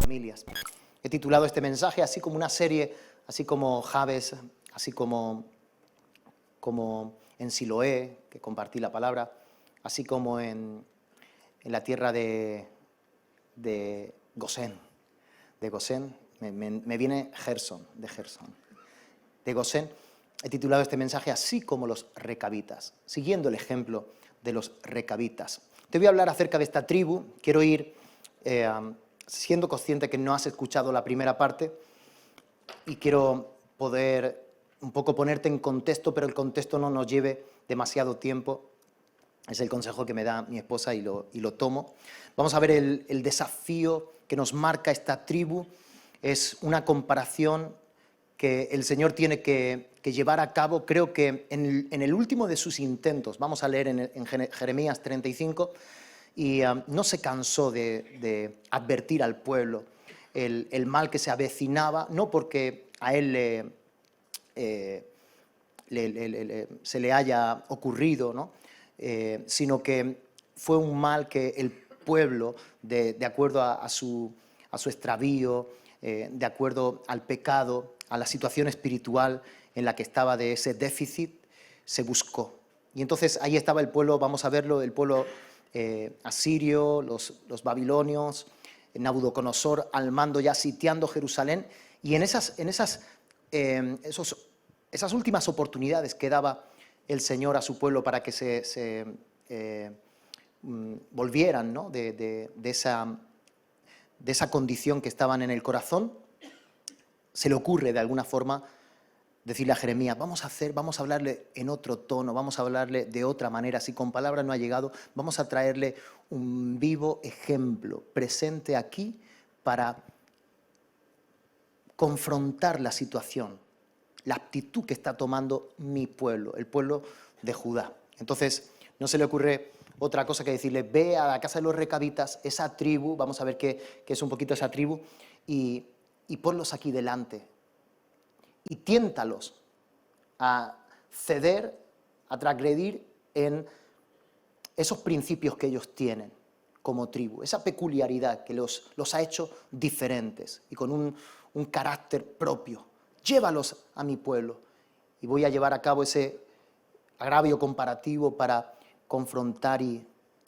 familias. He titulado este mensaje así como una serie, así como Jabes, así como en Siloé, que compartí la palabra, así como en la tierra de Gosén. De Gosén, me viene Gerson, de Gosén. He titulado este mensaje así como los recabitas, siguiendo el ejemplo de los recabitas. Te voy a hablar acerca de esta tribu. Quiero ir siendo consciente que no has escuchado la primera parte y quiero poder un poco ponerte en contexto, pero el contexto no nos lleve demasiado tiempo. Es el consejo que me da mi esposa y lo tomo. Vamos a ver el desafío que nos marca esta tribu. Es una comparación que el Señor tiene que llevar a cabo, creo que en el último de sus intentos. Vamos a leer en Jeremías 35, y no se cansó de advertir al pueblo el mal que se avecinaba, no porque a él se le haya ocurrido, ¿no? Sino que fue un mal que el pueblo, de acuerdo a su extravío, de acuerdo al pecado, a la situación espiritual en la que estaba de ese déficit, se buscó. Y entonces ahí estaba el pueblo, vamos a verlo, el pueblo asirio, los babilonios, Nabucodonosor al mando ya sitiando Jerusalén, y en esas últimas oportunidades que daba el Señor a su pueblo para que se volvieran, ¿no? de esa condición que estaban en el corazón, se le ocurre de alguna forma decirle a Jeremías, vamos a hablarle en otro tono, vamos a hablarle de otra manera. Si con palabras no ha llegado, vamos a traerle un vivo ejemplo presente aquí para confrontar la situación, la actitud que está tomando mi pueblo, el pueblo de Judá. Entonces, no se le ocurre otra cosa que decirle, ve a la casa de los recabitas, esa tribu, vamos a ver qué es un poquito esa tribu, y ponlos aquí delante. Y tiéntalos a ceder, a transgredir en esos principios que ellos tienen como tribu, esa peculiaridad que los ha hecho diferentes y con un carácter propio. Llévalos a mi pueblo y voy a llevar a cabo ese agravio comparativo para confrontar y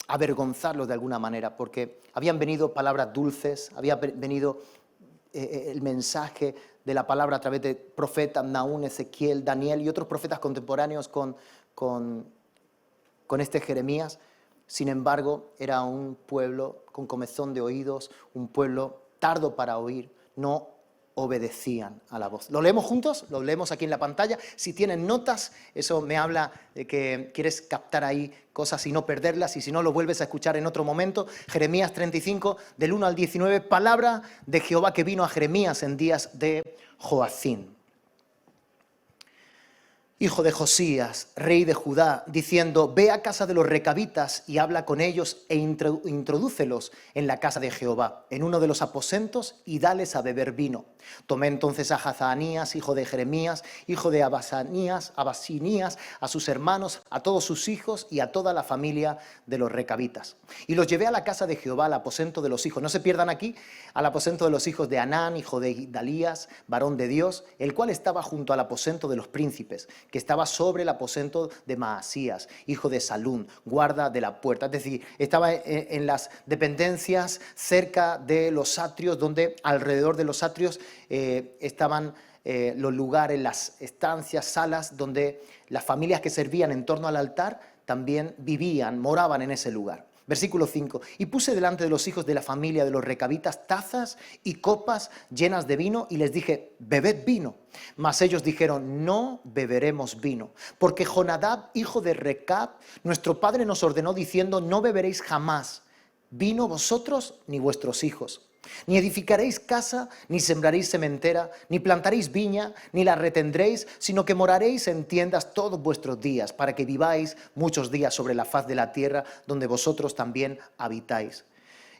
avergonzarlos de alguna manera, porque habían venido palabras dulces, había venido el mensaje de la palabra a través de profetas, Nahum, Ezequiel, Daniel y otros profetas contemporáneos con este Jeremías. Sin embargo, era un pueblo con comezón de oídos, un pueblo tardo para oír, no obedecían a la voz. ¿Lo leemos juntos? Lo leemos aquí en la pantalla. Si tienen notas, eso me habla de que quieres captar ahí cosas y no perderlas, y si no, lo vuelves a escuchar en otro momento. Jeremías 35, del 1 al 19, palabra de Jehová que vino a Jeremías en días de Joacín, hijo de Josías, rey de Judá, diciendo, ve a casa de los recabitas y habla con ellos e introdúcelos en la casa de Jehová, en uno de los aposentos, y dales a beber vino. Tomé entonces a Hazanías, hijo de Jeremías, hijo de Abasinías, a sus hermanos, a todos sus hijos y a toda la familia de los recabitas. Y los llevé a la casa de Jehová, al aposento de los hijos. No se pierdan aquí, al aposento de los hijos de Anán, hijo de Dalías, varón de Dios, el cual estaba junto al aposento de los príncipes, que estaba sobre el aposento de Maasías, hijo de Salún, guarda de la puerta. Es decir, estaba en las dependencias cerca de los atrios, donde alrededor de los atrios estaban los lugares, las estancias, salas, donde las familias que servían en torno al altar también vivían, moraban en ese lugar. Versículo 5, y puse delante de los hijos de la familia de los recabitas tazas y copas llenas de vino, y les dije, bebed vino. Mas ellos dijeron, no beberemos vino, porque Jonadab, hijo de Recab, nuestro padre nos ordenó diciendo, no beberéis jamás vino vosotros ni vuestros hijos. Ni edificaréis casa, ni sembraréis sementera, ni plantaréis viña, ni la retendréis, sino que moraréis en tiendas todos vuestros días, para que viváis muchos días sobre la faz de la tierra, donde vosotros también habitáis.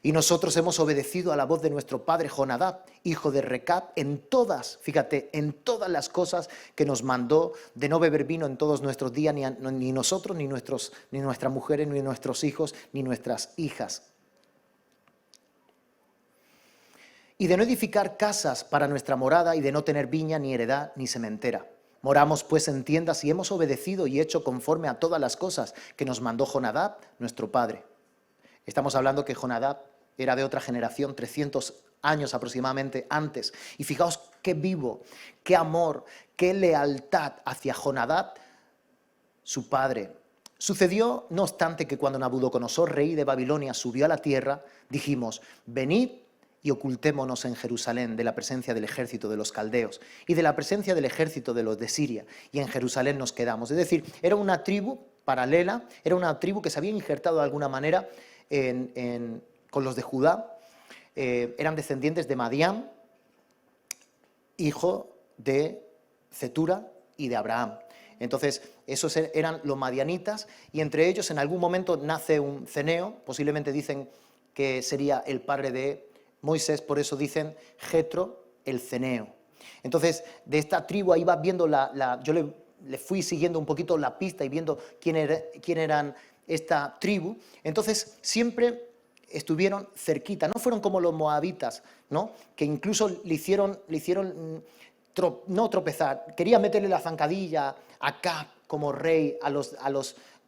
Y nosotros hemos obedecido a la voz de nuestro padre Jonadab, hijo de Recab, en todas, fíjate, en todas las cosas que nos mandó, de no beber vino en todos nuestros días, ni nosotros, ni nuestras mujeres, ni nuestros hijos, ni nuestras hijas. y de no edificar casas para nuestra morada, y de no tener viña, ni heredad, ni sementera. Moramos pues en tiendas y hemos obedecido y hecho conforme a todas las cosas que nos mandó Jonadab, nuestro padre. Estamos hablando que Jonadab era de otra generación, 300 años aproximadamente antes. Y fijaos qué vivo, qué amor, qué lealtad hacia Jonadab, su padre. Sucedió, no obstante, que cuando Nabucodonosor, rey de Babilonia, subió a la tierra, dijimos: venid y ocultémonos en Jerusalén de la presencia del ejército de los caldeos y de la presencia del ejército de los de Siria, y en Jerusalén nos quedamos. Es decir, era una tribu paralela, era una tribu que se había injertado de alguna manera con los de Judá. Eran descendientes de Madián, hijo de Cetura y de Abraham. Entonces, esos eran los madianitas, y entre ellos en algún momento nace un ceneo, posiblemente dicen que sería el padre de Moisés, por eso dicen Jetro el ceneo. Entonces, de esta tribu ahí vas viendo yo le fui siguiendo un poquito la pista y viendo quién eran esta tribu. Entonces, siempre estuvieron cerquita, no fueron como los moabitas, ¿no? Que incluso le hicieron no tropezar, quería meterle la zancadilla a Acab como rey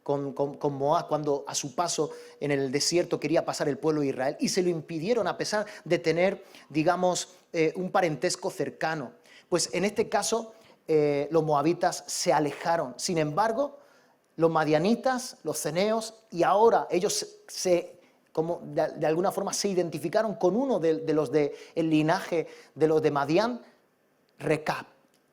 con Moab, cuando a su paso en el desierto quería pasar el pueblo de Israel, y se lo impidieron a pesar de tener, digamos, un parentesco cercano. Pues en este caso los moabitas se alejaron. Sin embargo, los madianitas, los ceneos, y ahora ellos de alguna forma se identificaron con uno de los del linaje de los de Madián, Recab,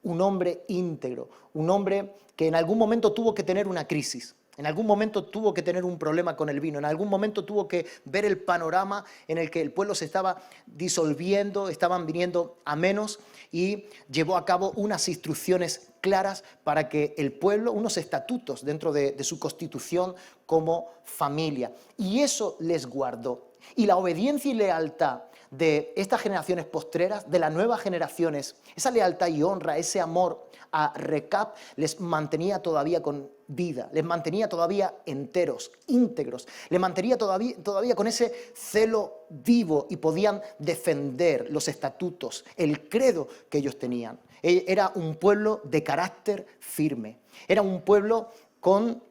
un hombre íntegro, un hombre que en algún momento tuvo que tener una crisis, en algún momento tuvo que tener un problema con el vino, en algún momento tuvo que ver el panorama en el que el pueblo se estaba disolviendo, estaban viniendo a menos, y llevó a cabo unas instrucciones claras para que el pueblo, unos estatutos dentro de su constitución como familia, y eso les guardó. Y la obediencia y lealtad de estas generaciones postreras, de las nuevas generaciones, esa lealtad y honra, ese amor a Recab, les mantenía todavía con vida, les mantenía todavía enteros, íntegros, les mantenía todavía con ese celo vivo, y podían defender los estatutos, el credo que ellos tenían. Era un pueblo de carácter firme, era un pueblo con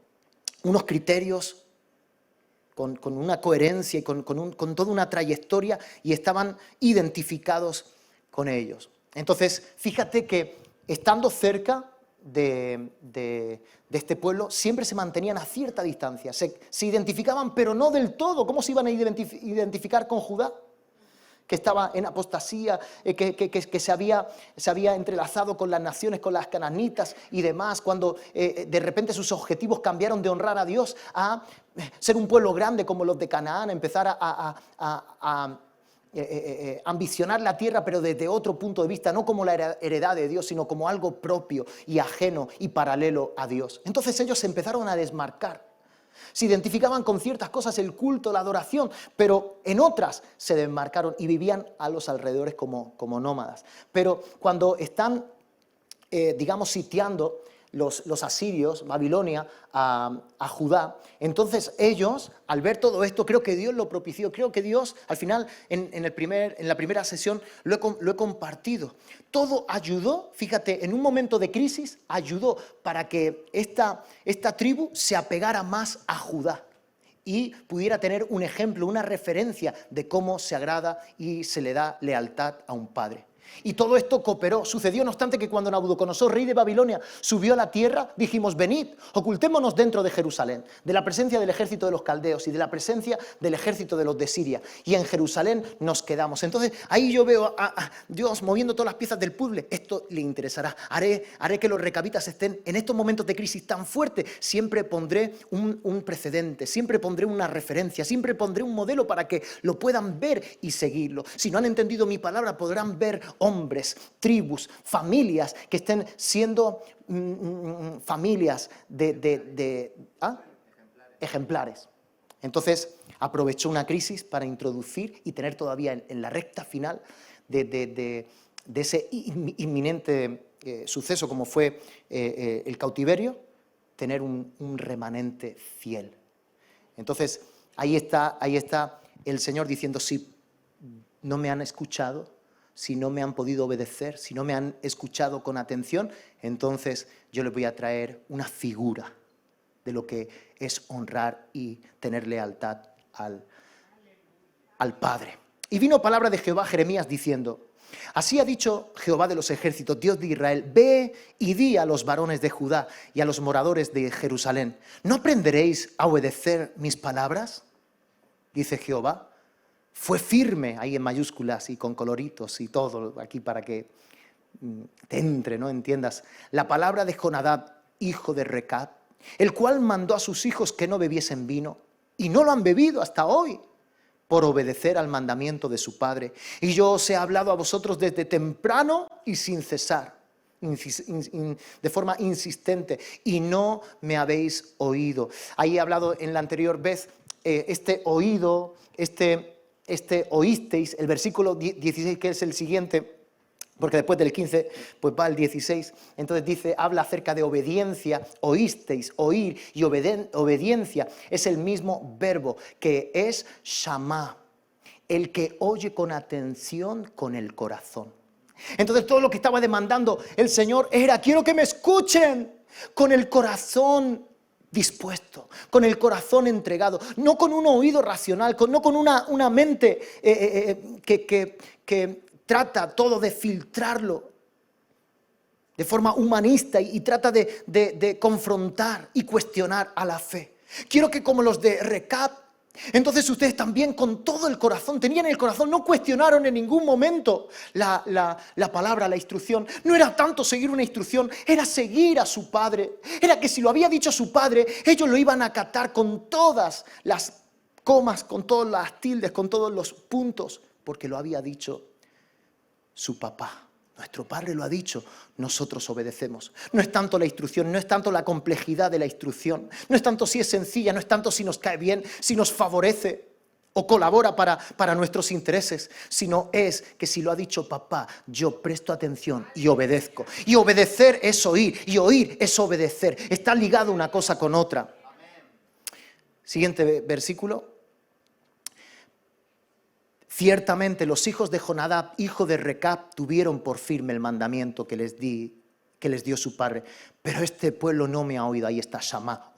unos criterios, con una coherencia y con toda una trayectoria, y estaban identificados con ellos. Entonces, fíjate que estando cerca de este pueblo, siempre se mantenían a cierta distancia, se identificaban, pero no del todo. ¿Cómo se iban a identificar con Judá, que estaba en apostasía, que se había entrelazado con las naciones, con las cananitas y demás, cuando de repente sus objetivos cambiaron de honrar a Dios a ser un pueblo grande como los de Canaán, empezar a ambicionar la tierra, pero desde otro punto de vista, no como la heredad de Dios, sino como algo propio y ajeno y paralelo a Dios? Entonces ellos se empezaron a desmarcar. Se identificaban con ciertas cosas, el culto, la adoración, pero en otras se desmarcaron y vivían a los alrededores como nómadas. Pero cuando están, digamos, sitiando los asirios, Babilonia, a Judá, entonces ellos, al ver todo esto, creo que Dios lo propició, creo que Dios, al final, en la primera sesión, lo he compartido. Todo ayudó, fíjate, en un momento de crisis, ayudó para que esta tribu se apegara más a Judá y pudiera tener un ejemplo, una referencia de cómo se agrada y se le da lealtad a un padre. Y todo esto cooperó. Sucedió, no obstante, que cuando Nabucodonosor, rey de Babilonia, subió a la tierra, dijimos: venid, ocultémonos dentro de Jerusalén, de la presencia del ejército de los caldeos y de la presencia del ejército de los de Siria, y en Jerusalén nos quedamos. Entonces ahí yo veo a Dios moviendo todas las piezas del puzzle. Esto le interesará, haré que los recabitas estén en estos momentos de crisis tan fuertes. Siempre pondré un precedente, siempre pondré una referencia, siempre pondré un modelo para que lo puedan ver y seguirlo. Si no han entendido mi palabra, podrán ver hombres, tribus, familias que estén siendo familias ejemplares. Entonces aprovechó una crisis para introducir y tener todavía en la recta final de ese inminente suceso como fue el cautiverio, tener un remanente fiel. Entonces ahí está el Señor diciendo: si no me han escuchado, si no me han podido obedecer, si no me han escuchado con atención, entonces yo les voy a traer una figura de lo que es honrar y tener lealtad al Padre. Y vino palabra de Jehová a Jeremías diciendo: así ha dicho Jehová de los ejércitos, Dios de Israel: ve y di a los varones de Judá y a los moradores de Jerusalén: ¿no aprenderéis a obedecer mis palabras? Dice Jehová. Fue firme, ahí en mayúsculas y con coloritos y todo, aquí para que te entre, ¿no? Entiendas. La palabra de Jonadab, hijo de Recab, el cual mandó a sus hijos que no bebiesen vino, y no lo han bebido hasta hoy, por obedecer al mandamiento de su padre. Y yo os he hablado a vosotros desde temprano y sin cesar, de forma insistente, y no me habéis oído. Ahí he hablado en la anterior vez, este oído, oísteis, el versículo 16, que es el siguiente, porque después del 15 pues va el 16, entonces dice, habla acerca de obediencia, oísteis, oír, y obediencia es el mismo verbo que es shamá, el que oye con atención con el corazón. Entonces todo lo que estaba demandando el Señor era: quiero que me escuchen con el corazón dispuesto, con el corazón entregado, no con un oído racional, no con una mente que trata todo de filtrarlo de forma humanista y trata de confrontar y cuestionar a la fe. Quiero que, como los de Recab, entonces ustedes también con todo el corazón, tenían el corazón, no cuestionaron en ningún momento la palabra, la instrucción. No era tanto seguir una instrucción, era seguir a su padre. Era que si lo había dicho su padre, ellos lo iban a acatar con todas las comas, con todas las tildes, con todos los puntos, porque lo había dicho su papá. Nuestro Padre lo ha dicho, nosotros obedecemos. No es tanto la instrucción, no es tanto la complejidad de la instrucción, no es tanto si es sencilla, no es tanto si nos cae bien, si nos favorece o colabora para nuestros intereses, sino es que si lo ha dicho papá, yo presto atención y obedezco. Y obedecer es oír, y oír es obedecer. Está ligado una cosa con otra. Siguiente versículo. Ciertamente los hijos de Jonadab, hijo de Recab, tuvieron por firme el mandamiento que les dio su padre. Pero este pueblo no me ha oído. Ahí está Shamá,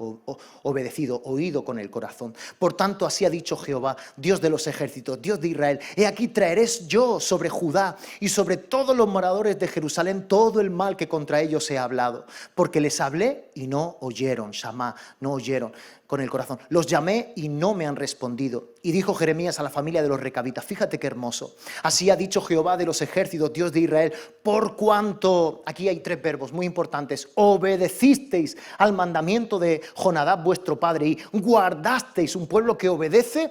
obedecido, oído con el corazón. Por tanto, así ha dicho Jehová, Dios de los ejércitos, Dios de Israel: he aquí traeré yo sobre Judá y sobre todos los moradores de Jerusalén todo el mal que contra ellos he hablado. Porque les hablé y no oyeron, Shamá, no oyeron con el corazón. Los llamé y no me han respondido. Y dijo Jeremías a la familia de los recabitas: fíjate qué hermoso. Así ha dicho Jehová de los ejércitos, Dios de Israel: por cuanto, aquí hay tres verbos muy importantes, obedecisteis al mandamiento de Jonadab vuestro padre y guardasteis, un pueblo que obedece,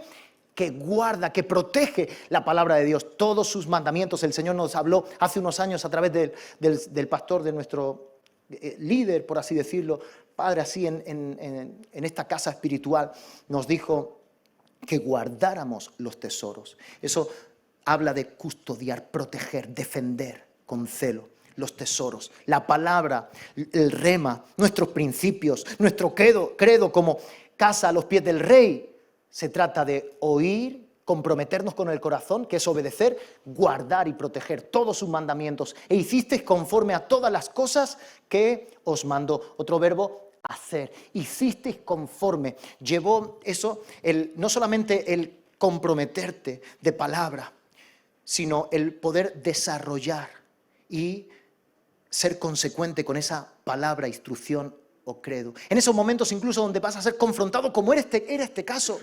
que guarda, que protege la palabra de Dios, todos sus mandamientos. El Señor nos habló hace unos años a través del pastor, de nuestro líder, por así decirlo, padre, así en esta casa espiritual, nos dijo que guardáramos los tesoros. Eso habla de custodiar, proteger, defender con celo los tesoros, la palabra, el rema, nuestros principios, nuestro credo como casa a los pies del rey. Se trata de oír, comprometernos con el corazón, que es obedecer, guardar y proteger todos sus mandamientos. E hicisteis conforme a todas las cosas que os mandó. Otro verbo, hacer. Hicisteis conforme. Llevó eso, no solamente el comprometerte de palabra, sino el poder desarrollar y ser consecuente con esa palabra, instrucción o credo. En esos momentos incluso donde vas a ser confrontado, como era este caso.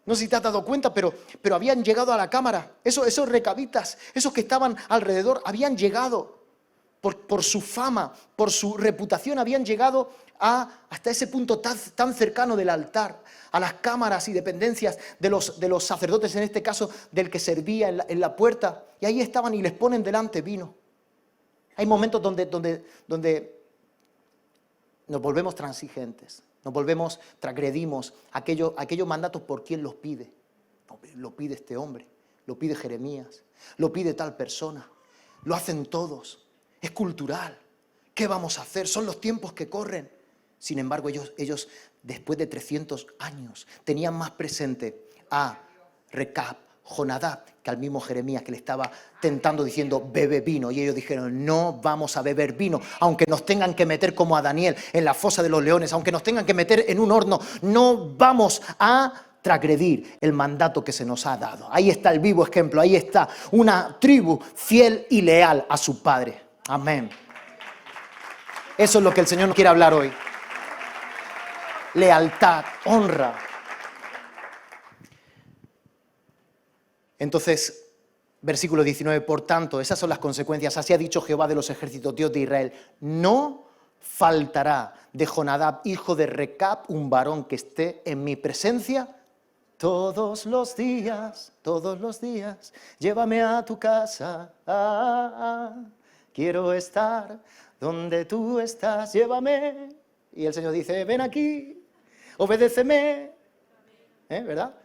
No sé si te has dado cuenta, pero habían llegado a la cámara. Esos recabitas, esos que estaban alrededor, habían llegado por su fama, por su reputación, habían llegado hasta ese punto tan cercano del altar, a las cámaras y dependencias de los sacerdotes, en este caso del que servía en la puerta. Y ahí estaban y les ponen delante vino. Hay momentos donde nos volvemos transigentes, transgredimos aquellos mandatos por quien los pide. Lo pide este hombre, lo pide Jeremías, lo pide tal persona, lo hacen todos, es cultural. ¿Qué vamos a hacer? Son los tiempos que corren. Sin embargo, ellos después de 300 años tenían más presente a Recab, Jonadab, que al mismo Jeremías que le estaba tentando diciendo, bebe vino. Y ellos dijeron, no vamos a beber vino, aunque nos tengan que meter como a Daniel en la fosa de los leones, aunque nos tengan que meter en un horno, no vamos a transgredir el mandato que se nos ha dado. Ahí está el vivo ejemplo, ahí está una tribu fiel y leal a su padre. Amén. Eso es lo que el Señor nos quiere hablar hoy. Lealtad, honra. Entonces, versículo 19, por tanto, esas son las consecuencias. Así ha dicho Jehová de los ejércitos, Dios de Israel. No faltará de Jonadab, hijo de Recab, un varón que esté en mi presencia todos los días. Llévame a tu casa. Quiero estar donde tú estás. Llévame. Y el Señor dice, ven aquí, obedéceme. ¿Verdad?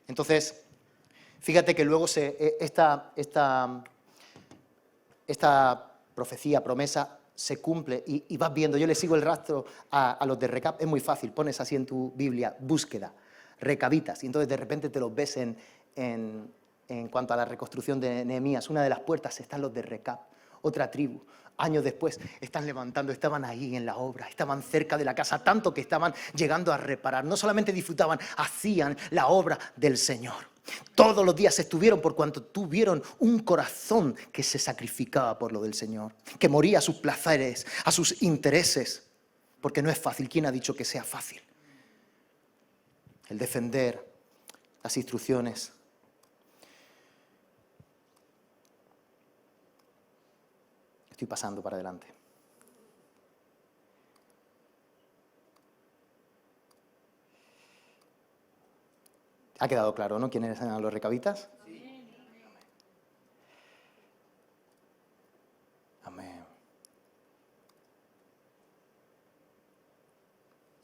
Entonces, fíjate que luego esta profecía, promesa, se cumple y vas viendo. Yo le sigo el rastro a los de Recab. Es muy fácil, pones así en tu Biblia, búsqueda, recabitas, y entonces de repente te los ves en cuanto a la reconstrucción de Nehemías. Una de las puertas están los de Recab, otra tribu. Años después están levantando, estaban ahí en la obra, estaban cerca de la casa, tanto que estaban llegando a reparar. No solamente disfrutaban, hacían la obra del Señor. Todos los días estuvieron por cuanto tuvieron un corazón que se sacrificaba por lo del Señor, que moría a sus placeres, a sus intereses, porque no es fácil. ¿Quién ha dicho que sea fácil? El defender las instrucciones. Estoy pasando para adelante. ¿Ha quedado claro, no? ¿Quiénes eran los recabitas? Sí. Amén.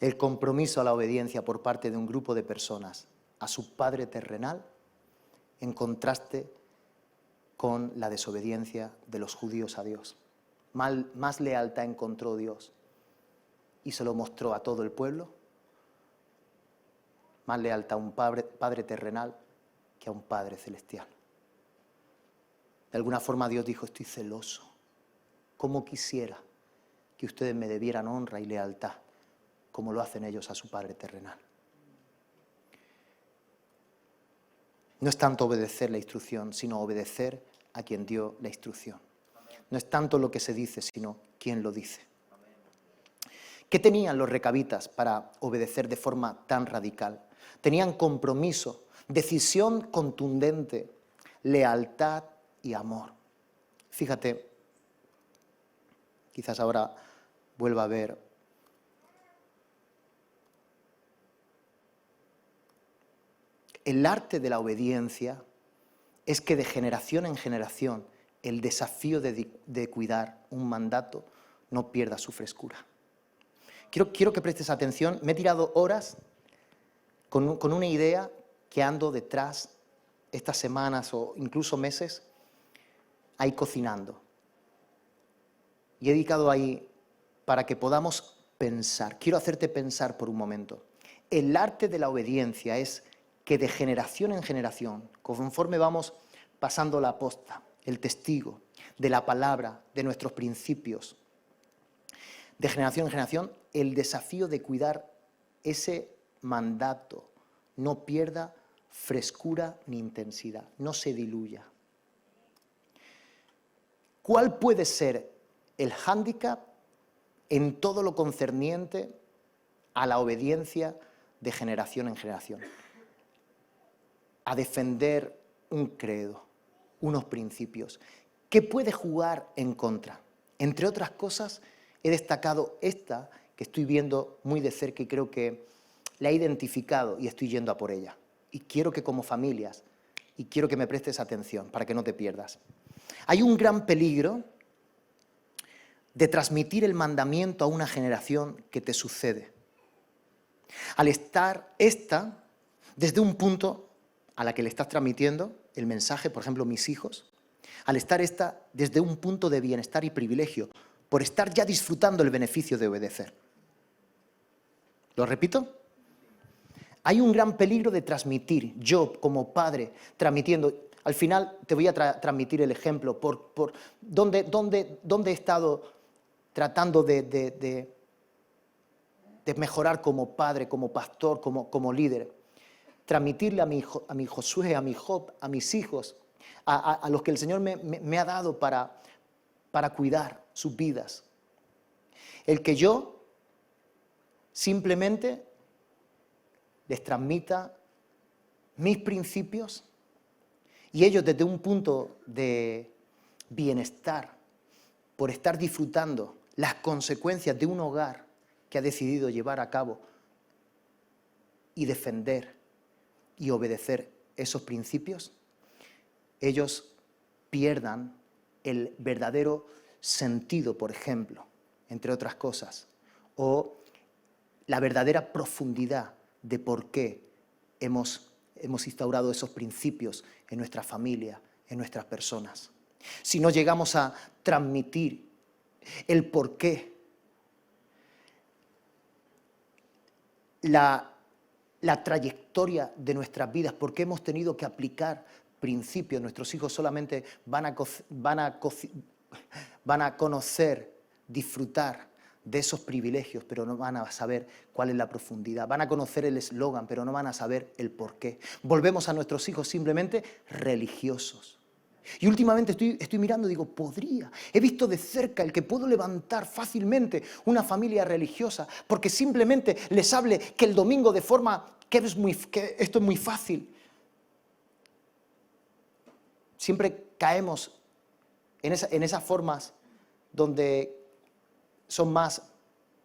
El compromiso a la obediencia por parte de un grupo de personas a su padre terrenal, en contraste con la desobediencia de los judíos a Dios. Más lealtad encontró Dios y se lo mostró a todo el pueblo. Más lealtad a un padre terrenal que a un Padre celestial. De alguna forma Dios dijo, estoy celoso. ¿Cómo quisiera que ustedes me debieran honra y lealtad como lo hacen ellos a su Padre terrenal? No es tanto obedecer la instrucción, sino obedecer a quien dio la instrucción. No es tanto lo que se dice, sino quién lo dice. ¿Qué tenían los recabitas para obedecer de forma tan radical? Tenían compromiso, decisión contundente, lealtad y amor. Fíjate, quizás ahora vuelva a ver. El arte de la obediencia es que de generación en generación el desafío de cuidar un mandato no pierda su frescura. Quiero que prestes atención. Me he tirado horas con una idea que ando detrás estas semanas o incluso meses, ahí cocinando. Y he dedicado ahí para que podamos pensar. Quiero hacerte pensar por un momento. El arte de la obediencia es que de generación en generación, conforme vamos pasando la posta, el testigo de la palabra, de nuestros principios, de generación en generación, el desafío de cuidar ese mandato no pierda frescura ni intensidad, no se diluya. ¿Cuál puede ser el hándicap en todo lo concerniente a la obediencia de generación en generación? A defender un credo, unos principios. ¿Qué puede jugar en contra? Entre otras cosas, he destacado esta que estoy viendo muy de cerca y creo que la he identificado y estoy yendo a por ella. Y quiero que como familias, y quiero que me prestes atención para que no te pierdas. Hay un gran peligro de transmitir el mandamiento a una generación que te sucede. Al estar esta desde un punto a la que le estás transmitiendo el mensaje, por ejemplo, mis hijos, al estar esta desde un punto de bienestar y privilegio, por estar ya disfrutando el beneficio de obedecer. ¿Lo repito? Hay un gran peligro de transmitir, yo como padre, transmitiendo. Al final te voy a transmitir el ejemplo, por donde he estado tratando de mejorar como padre, como pastor, como líder. Transmitirle a mi Josué, a mi Job, a mis hijos, a los que el Señor me ha dado para cuidar sus vidas. El que yo simplemente les transmita mis principios y ellos desde un punto de bienestar, por estar disfrutando las consecuencias de un hogar que ha decidido llevar a cabo y defender y obedecer esos principios, ellos pierdan el verdadero sentido, por ejemplo, entre otras cosas, o la verdadera profundidad de por qué hemos instaurado esos principios en nuestra familia, en nuestras personas. Si no llegamos a transmitir el por qué, la trayectoria de nuestras vidas, por qué hemos tenido que aplicar principios, nuestros hijos solamente van a conocer, disfrutar de esos privilegios, pero no van a saber cuál es la profundidad. Van a conocer el eslogan, pero no van a saber el porqué. Volvemos a nuestros hijos simplemente religiosos. Y últimamente estoy mirando y digo, podría. He visto de cerca el que puedo levantar fácilmente una familia religiosa, porque simplemente les hable que el domingo de forma que esto es muy fácil. Siempre caemos en esas formas donde son más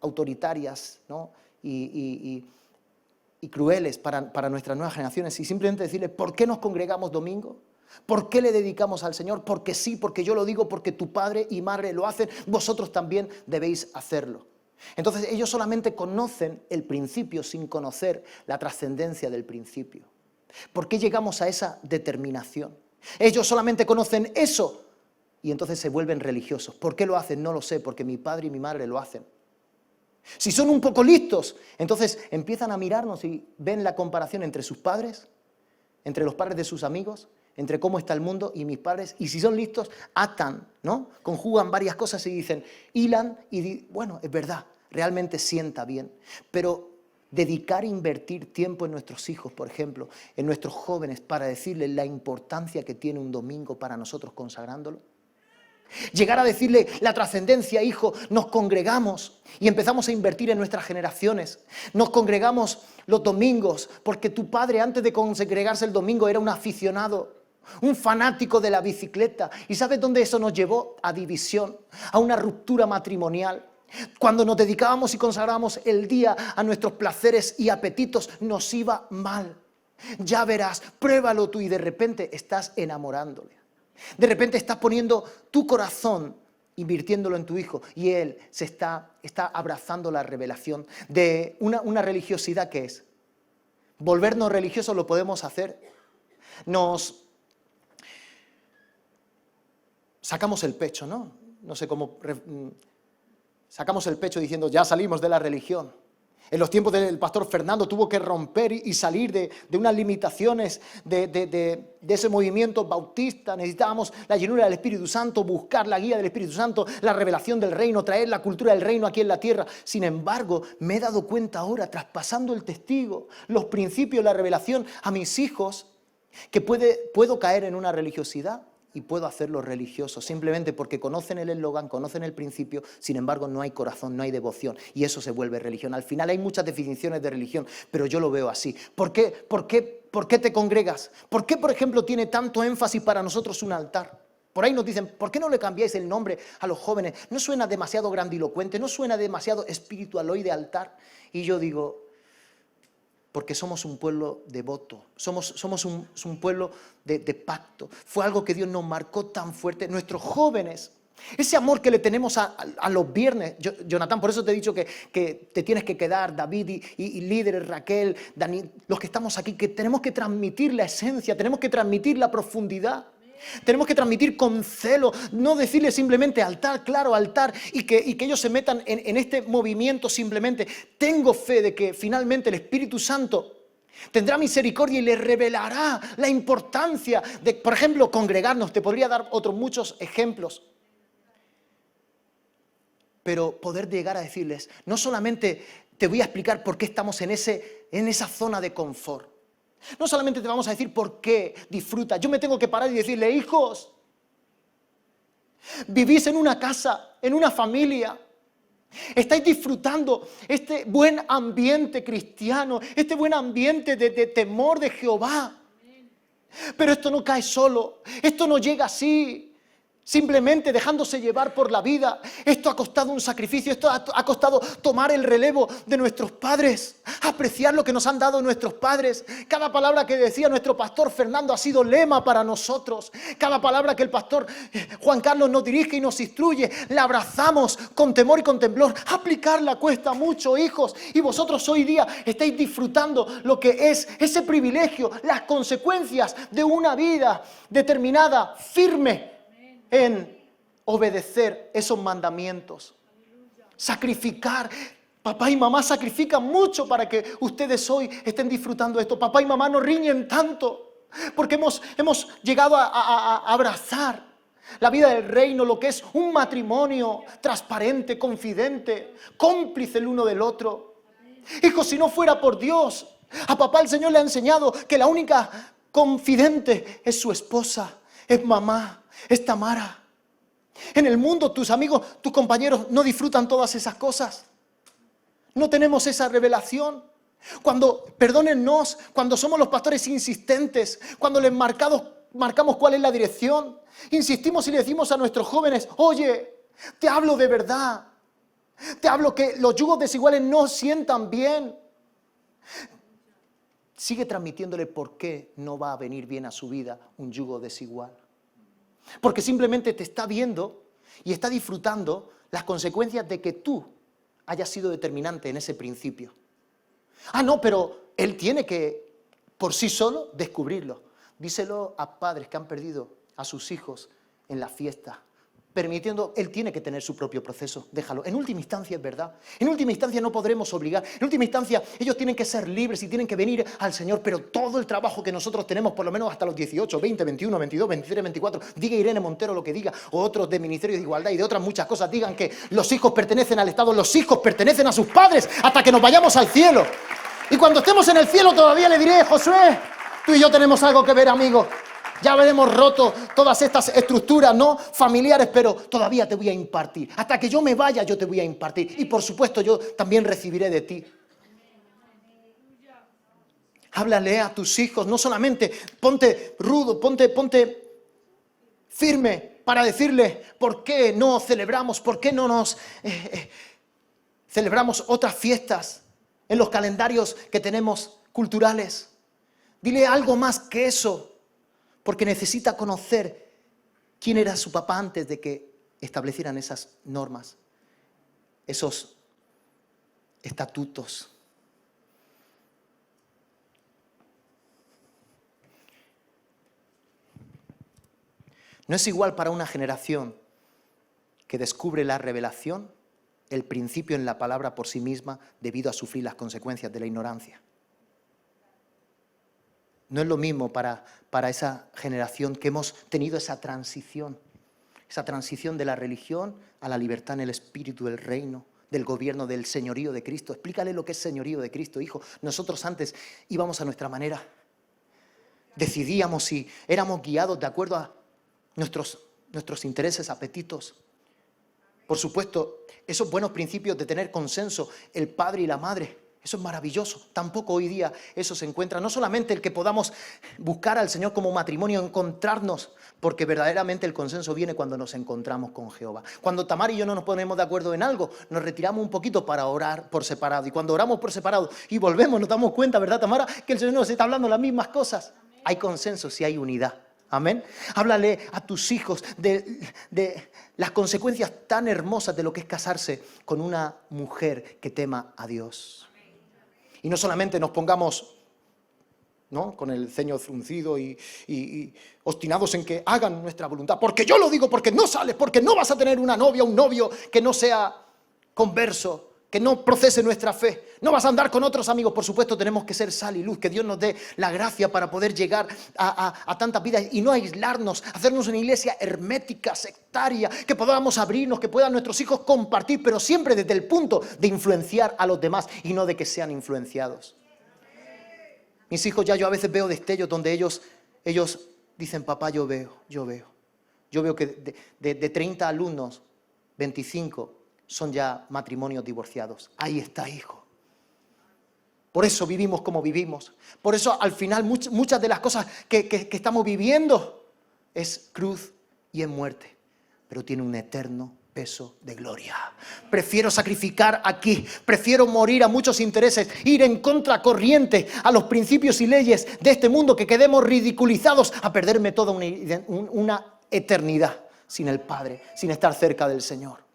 autoritarias, ¿no? y crueles para nuestras nuevas generaciones, y simplemente decirles, ¿por qué nos congregamos domingo? ¿Por qué le dedicamos al Señor? Porque sí, porque yo lo digo, porque tu padre y madre lo hacen, vosotros también debéis hacerlo. Entonces ellos solamente conocen el principio sin conocer la trascendencia del principio. ¿Por qué llegamos a esa determinación? Ellos solamente conocen eso y entonces se vuelven religiosos. ¿Por qué lo hacen? No lo sé, porque mi padre y mi madre lo hacen. Si son un poco listos, entonces empiezan a mirarnos y ven la comparación entre sus padres, entre los padres de sus amigos, entre cómo está el mundo y mis padres, y si son listos, atan, ¿no? Conjugan varias cosas y dicen, hilan y bueno, es verdad, realmente sienta bien. Pero dedicar e invertir tiempo en nuestros hijos, por ejemplo, en nuestros jóvenes, para decirles la importancia que tiene un domingo para nosotros consagrándolo. Llegar a decirle la trascendencia, hijo, nos congregamos y empezamos a invertir en nuestras generaciones. Nos congregamos los domingos porque tu padre antes de congregarse el domingo era un aficionado, un fanático de la bicicleta. ¿Y sabes dónde eso nos llevó? A división, a una ruptura matrimonial. Cuando nos dedicábamos y consagrábamos el día a nuestros placeres y apetitos, nos iba mal. Ya verás, pruébalo tú y de repente estás enamorándole. De repente estás poniendo tu corazón, invirtiéndolo en tu hijo, y él se está abrazando la revelación de una religiosidad que es. Volvernos religiosos lo podemos hacer. Nos sacamos el pecho, ¿no? No sé cómo. Sacamos el pecho diciendo, ya salimos de la religión. En los tiempos del pastor Fernando tuvo que romper y salir de unas limitaciones de ese movimiento bautista. Necesitábamos la llenura del Espíritu Santo, buscar la guía del Espíritu Santo, la revelación del reino, traer la cultura del reino aquí en la tierra. Sin embargo, me he dado cuenta ahora, traspasando el testigo, los principios, la revelación a mis hijos, que puedo caer en una religiosidad. Y puedo hacerlo religioso, simplemente porque conocen el eslogan, conocen el principio, sin embargo no hay corazón, no hay devoción, y eso se vuelve religión. Al final hay muchas definiciones de religión, pero yo lo veo así. ¿Por qué te congregas? ¿Por qué, por ejemplo, tiene tanto énfasis para nosotros un altar? Por ahí nos dicen, ¿por qué no le cambiáis el nombre a los jóvenes? ¿No suena demasiado grandilocuente? ¿No suena demasiado espiritualoide altar? Y yo digo, porque somos un pueblo devoto, somos un pueblo de pacto. Fue algo que Dios nos marcó tan fuerte. Nuestros jóvenes, ese amor que le tenemos a los viernes, Jonathan, por eso te he dicho que te tienes que quedar, David y líderes, Raquel, Dani, los que estamos aquí, que tenemos que transmitir la esencia, tenemos que transmitir la profundidad. Tenemos que transmitir con celo, no decirle simplemente altar, claro, altar, y que ellos se metan en este movimiento simplemente. Tengo fe de que finalmente el Espíritu Santo Tendrá misericordia y le revelará la importancia de, por ejemplo, congregarnos. Te podría dar otros muchos ejemplos. Pero poder llegar a decirles, no solamente te voy a explicar por qué estamos en esa zona de confort. No solamente te vamos a decir por qué disfruta. Yo me tengo que parar y decirle, hijos, vivís en una casa, en una familia. Estáis disfrutando este buen ambiente cristiano, este buen ambiente de temor de Jehová. Pero esto no cae solo, esto no llega así, simplemente dejándose llevar por la vida. Esto ha costado un sacrificio, esto ha costado tomar el relevo de nuestros padres, apreciar lo que nos han dado nuestros padres. Cada palabra que decía nuestro pastor Fernando ha sido lema para nosotros. Cada palabra que el pastor Juan Carlos nos dirige y nos instruye, la abrazamos con temor y con temblor. Aplicarla cuesta mucho, hijos, y vosotros hoy día estáis disfrutando lo que es ese privilegio, las consecuencias de una vida determinada, firme en obedecer esos mandamientos. Sacrificar. Papá y mamá sacrifican mucho para que ustedes hoy estén disfrutando esto. Papá y mamá no riñen tanto porque hemos llegado a abrazar la vida del reino, lo que es un matrimonio transparente, confidente, cómplice el uno del otro. Hijos, si no fuera por Dios, a papá el Señor le ha enseñado que la única confidente es su esposa, es mamá. Es Tamara. En el mundo tus amigos, tus compañeros no disfrutan todas esas cosas. No tenemos esa revelación. Perdónennos, cuando somos los pastores insistentes, cuando les marcamos cuál es la dirección, insistimos y le decimos a nuestros jóvenes, oye, te hablo de verdad. Te hablo que los yugos desiguales no sientan bien. Sigue transmitiéndole por qué no va a venir bien a su vida un yugo desigual. Porque simplemente te está viendo y está disfrutando las consecuencias de que tú hayas sido determinante en ese principio. Ah, no, pero él tiene que, por sí solo, descubrirlo. Díselo a padres que han perdido a sus hijos en la fiesta, permitiendo, él tiene que tener su propio proceso, déjalo. En última instancia es verdad, en última instancia no podremos obligar, en última instancia ellos tienen que ser libres y tienen que venir al Señor, pero todo el trabajo que nosotros tenemos, por lo menos hasta los 18, 20, 21, 22, 23, 24, diga Irene Montero lo que diga, o otros de Ministerio de Igualdad y de otras muchas cosas, digan que los hijos pertenecen al Estado, los hijos pertenecen a sus padres, hasta que nos vayamos al cielo. Y cuando estemos en el cielo todavía le diré, Josué, tú y yo tenemos algo que ver, amigo. Ya habremos roto todas estas estructuras, ¿no?, familiares, pero todavía te voy a impartir. Hasta que yo me vaya, yo te voy a impartir. Y por supuesto, yo también recibiré de ti. Háblale a tus hijos, no solamente ponte rudo, ponte firme para decirle por qué no celebramos, por qué no nos celebramos otras fiestas en los calendarios que tenemos culturales. Dile algo más que eso. Porque necesita conocer quién era su papá antes de que establecieran esas normas, esos estatutos. No es igual para una generación que descubre la revelación, el principio en la palabra por sí misma, debido a sufrir las consecuencias de la ignorancia. No es lo mismo para esa generación que hemos tenido esa transición de la religión a la libertad en el espíritu del reino, del gobierno, del señorío de Cristo. Explícale lo que es señorío de Cristo, hijo. Nosotros antes íbamos a nuestra manera, decidíamos si éramos guiados de acuerdo a nuestros intereses, apetitos. Por supuesto, esos buenos principios de tener consenso, el padre y la madre, eso es maravilloso. Tampoco hoy día eso se encuentra. No solamente el que podamos buscar al Señor como matrimonio, encontrarnos, porque verdaderamente el consenso viene cuando nos encontramos con Jehová. Cuando Tamara y yo no nos ponemos de acuerdo en algo, nos retiramos un poquito para orar por separado. Y cuando oramos por separado y volvemos, nos damos cuenta, ¿verdad, Tamara?, que el Señor nos está hablando las mismas cosas. Hay consenso si hay unidad. Amén. Háblale a tus hijos de las consecuencias tan hermosas de lo que es casarse con una mujer que tema a Dios. Y no solamente nos pongamos, ¿no?, con el ceño fruncido y obstinados en que hagan nuestra voluntad. Porque yo lo digo, porque no sales, porque no vas a tener una novia, un novio que no sea converso, que no procese nuestra fe. No vas a andar con otros amigos. Por supuesto, tenemos que ser sal y luz. Que Dios nos dé la gracia para poder llegar a tantas vidas y no aislarnos, hacernos una iglesia hermética, sectaria, que podamos abrirnos, que puedan nuestros hijos compartir, pero siempre desde el punto de influenciar a los demás y no de que sean influenciados. Mis hijos, ya yo a veces veo destellos donde ellos dicen, papá, yo veo. Yo veo que de 30 alumnos, 25 son ya matrimonios divorciados. Ahí está, hijo. Por eso vivimos como vivimos. Por eso al final muchas de las cosas que estamos viviendo es cruz y es muerte. Pero tiene un eterno peso de gloria. Prefiero sacrificar aquí. Prefiero morir a muchos intereses. Ir en contracorriente a los principios y leyes de este mundo, que quedemos ridiculizados, a perderme toda una eternidad sin el Padre, sin estar cerca del Señor.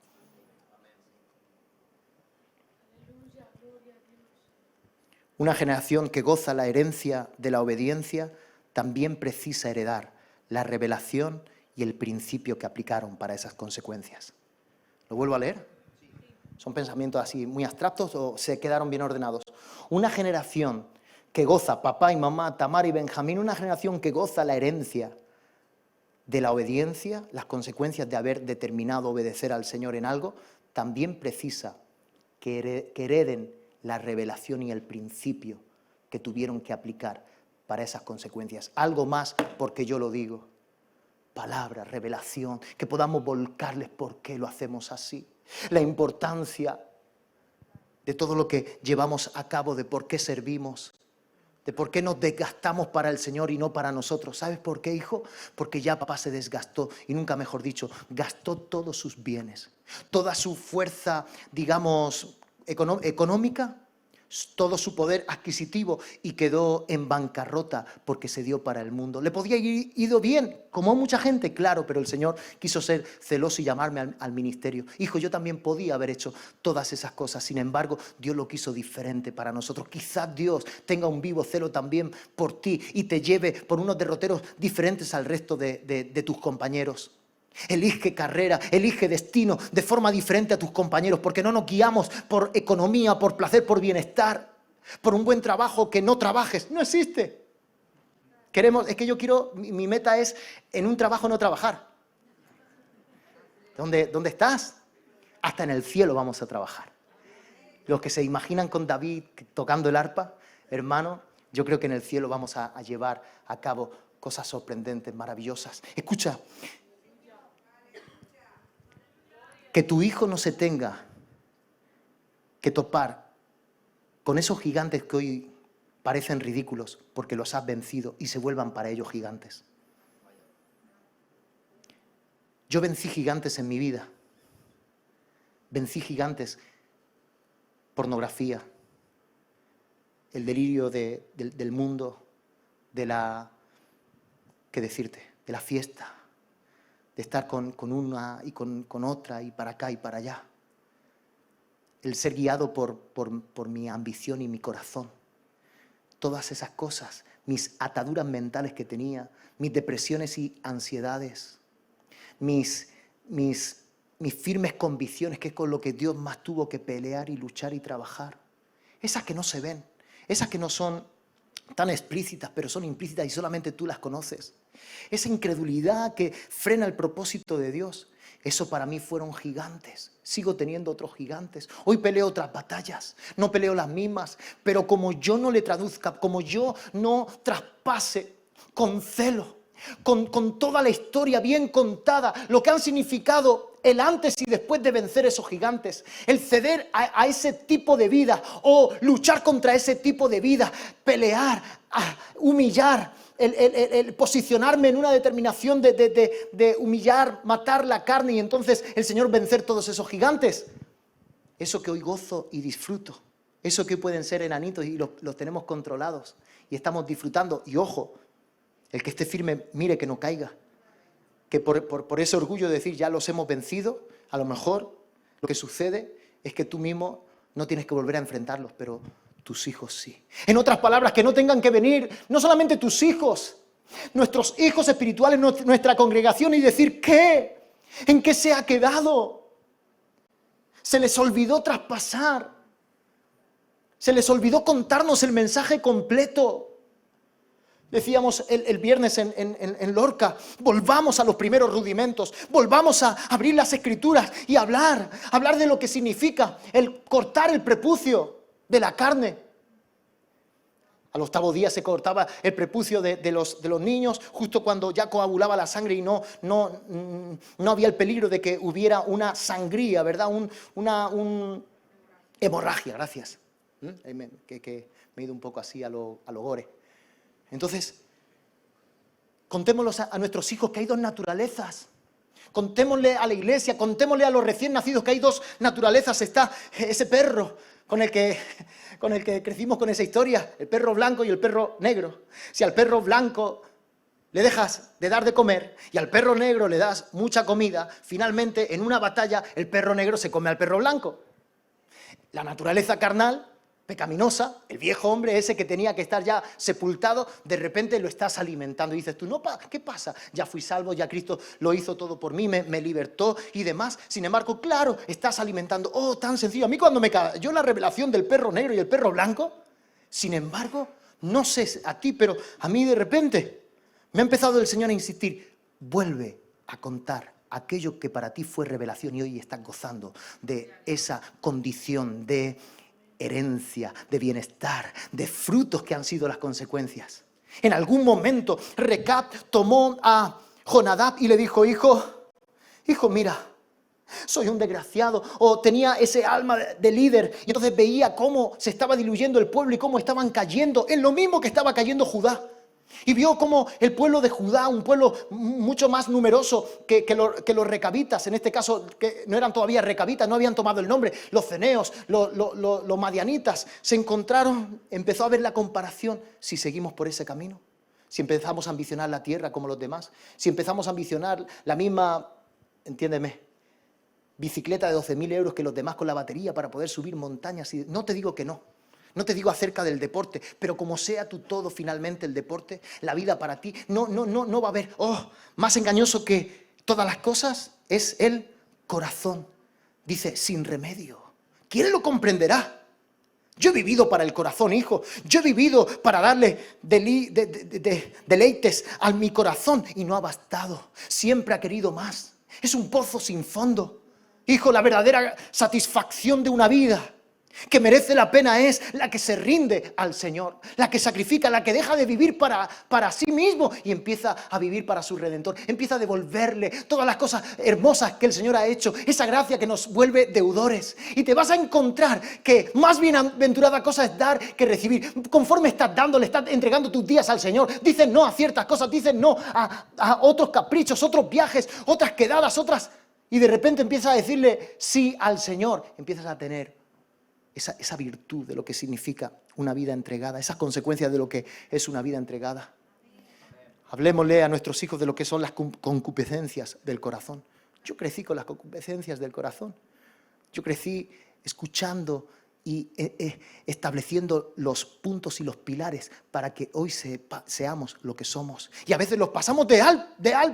Una generación que goza la herencia de la obediencia también precisa heredar la revelación y el principio que aplicaron para esas consecuencias. ¿Lo vuelvo a leer? ¿Son pensamientos así muy abstractos o se quedaron bien ordenados? Una generación que goza, papá y mamá, Tamar y Benjamín, una generación que goza la herencia de la obediencia, las consecuencias de haber determinado obedecer al Señor en algo, también precisa que hereden la revelación y el principio que tuvieron que aplicar para esas consecuencias. Algo más, porque yo lo digo. Palabra, revelación, que podamos volcarles por qué lo hacemos así. La importancia de todo lo que llevamos a cabo, de por qué servimos, de por qué nos desgastamos para el Señor y no para nosotros. ¿Sabes por qué, hijo? Porque ya papá se desgastó, y nunca mejor dicho, gastó todos sus bienes, toda su fuerza, digamos, económica, todo su poder adquisitivo, y quedó en bancarrota porque se dio para el mundo. Le podía ir ido bien, como mucha gente, claro, pero el Señor quiso ser celoso y llamarme al ministerio. Hijo, yo también podía haber hecho todas esas cosas, sin embargo, Dios lo quiso diferente para nosotros. Quizás Dios tenga un vivo celo también por ti y te lleve por unos derroteros diferentes al resto de tus compañeros. Elige carrera, elige destino de forma diferente a tus compañeros, porque no nos guiamos por economía, por placer, por bienestar, por un buen trabajo. Que no trabajes, no existe. Mi meta es en un trabajo no trabajar. ¿Dónde estás? Hasta en el cielo vamos a trabajar. Los que se imaginan con David tocando el arpa, hermano, yo creo que en el cielo vamos a llevar a cabo cosas sorprendentes, maravillosas. Escucha, que tu hijo no se tenga que topar con esos gigantes que hoy parecen ridículos porque los has vencido y se vuelvan para ellos gigantes. Yo vencí gigantes en mi vida. Vencí gigantes, pornografía, el delirio del mundo, de la fiesta, de estar con una y con otra y para acá y para allá. El ser guiado por mi ambición y mi corazón. Todas esas cosas, mis ataduras mentales que tenía, mis depresiones y ansiedades, mis firmes convicciones, que es con lo que Dios más tuvo que pelear y luchar y trabajar. Esas que no se ven, esas que no son tan explícitas, pero son implícitas y solamente tú las conoces. Esa incredulidad que frena el propósito de Dios. Eso para mí fueron gigantes. Sigo teniendo otros gigantes. Hoy peleo otras batallas. No peleo las mismas. Pero como yo no le traduzca, como yo no traspase con celo, con toda la historia bien contada, lo que han significado el antes y después de vencer esos gigantes, el ceder a ese tipo de vida o luchar contra ese tipo de vida, pelear, humillar, el posicionarme en una determinación de humillar, matar la carne y entonces el Señor vencer todos esos gigantes. Eso que hoy gozo y disfruto, eso que pueden ser enanitos y los tenemos controlados y estamos disfrutando. Y ojo, el que esté firme, mire que no caiga. Que por ese orgullo de decir ya los hemos vencido, a lo mejor lo que sucede es que tú mismo no tienes que volver a enfrentarlos, pero tus hijos sí. En otras palabras, que no tengan que venir no solamente tus hijos, nuestros hijos espirituales, nuestra congregación y decir ¿qué? ¿En qué se ha quedado? Se les olvidó traspasar. Se les olvidó contarnos el mensaje completo. Decíamos el viernes en Lorca, volvamos a los primeros rudimentos, volvamos a abrir las Escrituras y hablar de lo que significa el cortar el prepucio de la carne. Al octavo día se cortaba el prepucio de los niños, justo cuando ya coagulaba la sangre y no había el peligro de que hubiera una sangría, ¿verdad? Una hemorragia, gracias. Que me he ido un poco así a lo gore. Entonces, contémosle a nuestros hijos que hay dos naturalezas. Contémosle a la iglesia, contémosle a los recién nacidos que hay dos naturalezas. Está ese perro con el que crecimos con esa historia, el perro blanco y el perro negro. Si al perro blanco le dejas de dar de comer y al perro negro le das mucha comida, finalmente en una batalla el perro negro se come al perro blanco. La naturaleza carnal, pecaminosa, el viejo hombre ese que tenía que estar ya sepultado, de repente lo estás alimentando y dices tú, no, ¿qué pasa? Ya fui salvo, ya Cristo lo hizo todo por mí, me libertó y demás. Sin embargo, claro, estás alimentando. Oh, tan sencillo. A mí cuando me cayó la revelación del perro negro y el perro blanco, sin embargo, no sé a ti, pero a mí de repente me ha empezado el Señor a insistir, vuelve a contar aquello que para ti fue revelación y hoy estás gozando de esa condición de herencia, de bienestar, de frutos que han sido las consecuencias. En algún momento Recab tomó a Jonadab y le dijo, hijo, mira, soy un desgraciado. O tenía ese alma de líder y entonces veía cómo se estaba diluyendo el pueblo y cómo estaban cayendo en lo mismo que estaba cayendo Judá. Y vio cómo el pueblo de Judá, un pueblo mucho más numeroso que los recabitas, en este caso que no eran todavía recabitas, no habían tomado el nombre, los ceneos, los madianitas, se encontraron, empezó a ver la comparación. Si seguimos por ese camino, si empezamos a ambicionar la tierra como los demás, si empezamos a ambicionar la misma, entiéndeme, bicicleta de 12.000 euros que los demás con la batería para poder subir montañas, y no te digo que no. No te digo acerca del deporte, pero como sea tu todo finalmente el deporte, la vida para ti, no va a haber, más engañoso que todas las cosas es el corazón. Dice, sin remedio. ¿Quién lo comprenderá? Yo he vivido para el corazón, hijo. Yo he vivido para darle deleites a mi corazón y no ha bastado. Siempre ha querido más. Es un pozo sin fondo. Hijo, la verdadera satisfacción de una vida que merece la pena es la que se rinde al Señor, la que sacrifica, la que deja de vivir para sí mismo y empieza a vivir para su Redentor, empieza a devolverle todas las cosas hermosas que el Señor ha hecho, esa gracia que nos vuelve deudores. Y te vas a encontrar que más bienaventurada cosa es dar que recibir. Conforme estás dando, le estás entregando tus días al Señor, dices no a ciertas cosas, dices no a otros caprichos, otros viajes, otras quedadas, y de repente empiezas a decirle sí al Señor, empiezas a tener esa virtud de lo que significa una vida entregada, esas consecuencias de lo que es una vida entregada. Hablemosle a nuestros hijos de lo que son las concupiscencias del corazón. Yo crecí con las concupiscencias del corazón. Yo crecí escuchando y estableciendo los puntos y los pilares para que hoy seamos lo que somos. Y a veces los pasamos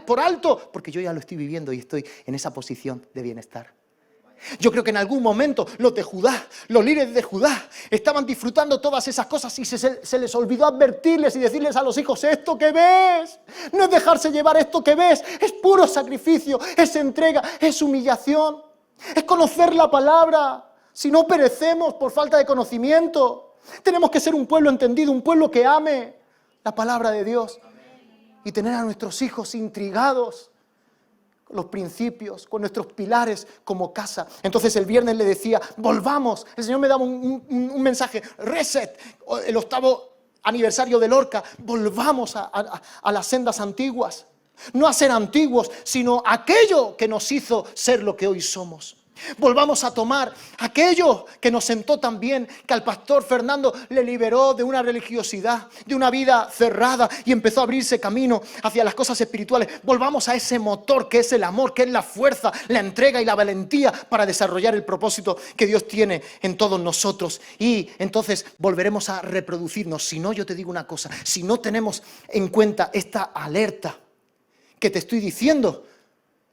por alto, porque yo ya lo estoy viviendo y estoy en esa posición de bienestar. Yo creo que en algún momento los de Judá, los líderes de Judá, estaban disfrutando todas esas cosas y se les olvidó advertirles y decirles a los hijos, esto que ves, no es dejarse llevar, esto que ves, es puro sacrificio, es entrega, es humillación, es conocer la palabra, si no perecemos por falta de conocimiento. Tenemos que ser un pueblo entendido, un pueblo que ame la palabra de Dios y tener a nuestros hijos intrigados los principios, con nuestros pilares como casa. Entonces el viernes le decía, volvamos. El Señor me daba un mensaje, reset, el 8º aniversario de Lorca, volvamos a las sendas antiguas. No a ser antiguos, sino aquello que nos hizo ser lo que hoy somos. Volvamos a tomar aquello que nos sentó tan bien, que al pastor Fernando le liberó de una religiosidad, de una vida cerrada y empezó a abrirse camino hacia las cosas espirituales. Volvamos a ese motor que es el amor, que es la fuerza, la entrega y la valentía para desarrollar el propósito que Dios tiene en todos nosotros. Y entonces volveremos a reproducirnos. Si no, yo te digo una cosa, si no tenemos en cuenta esta alerta que te estoy diciendo,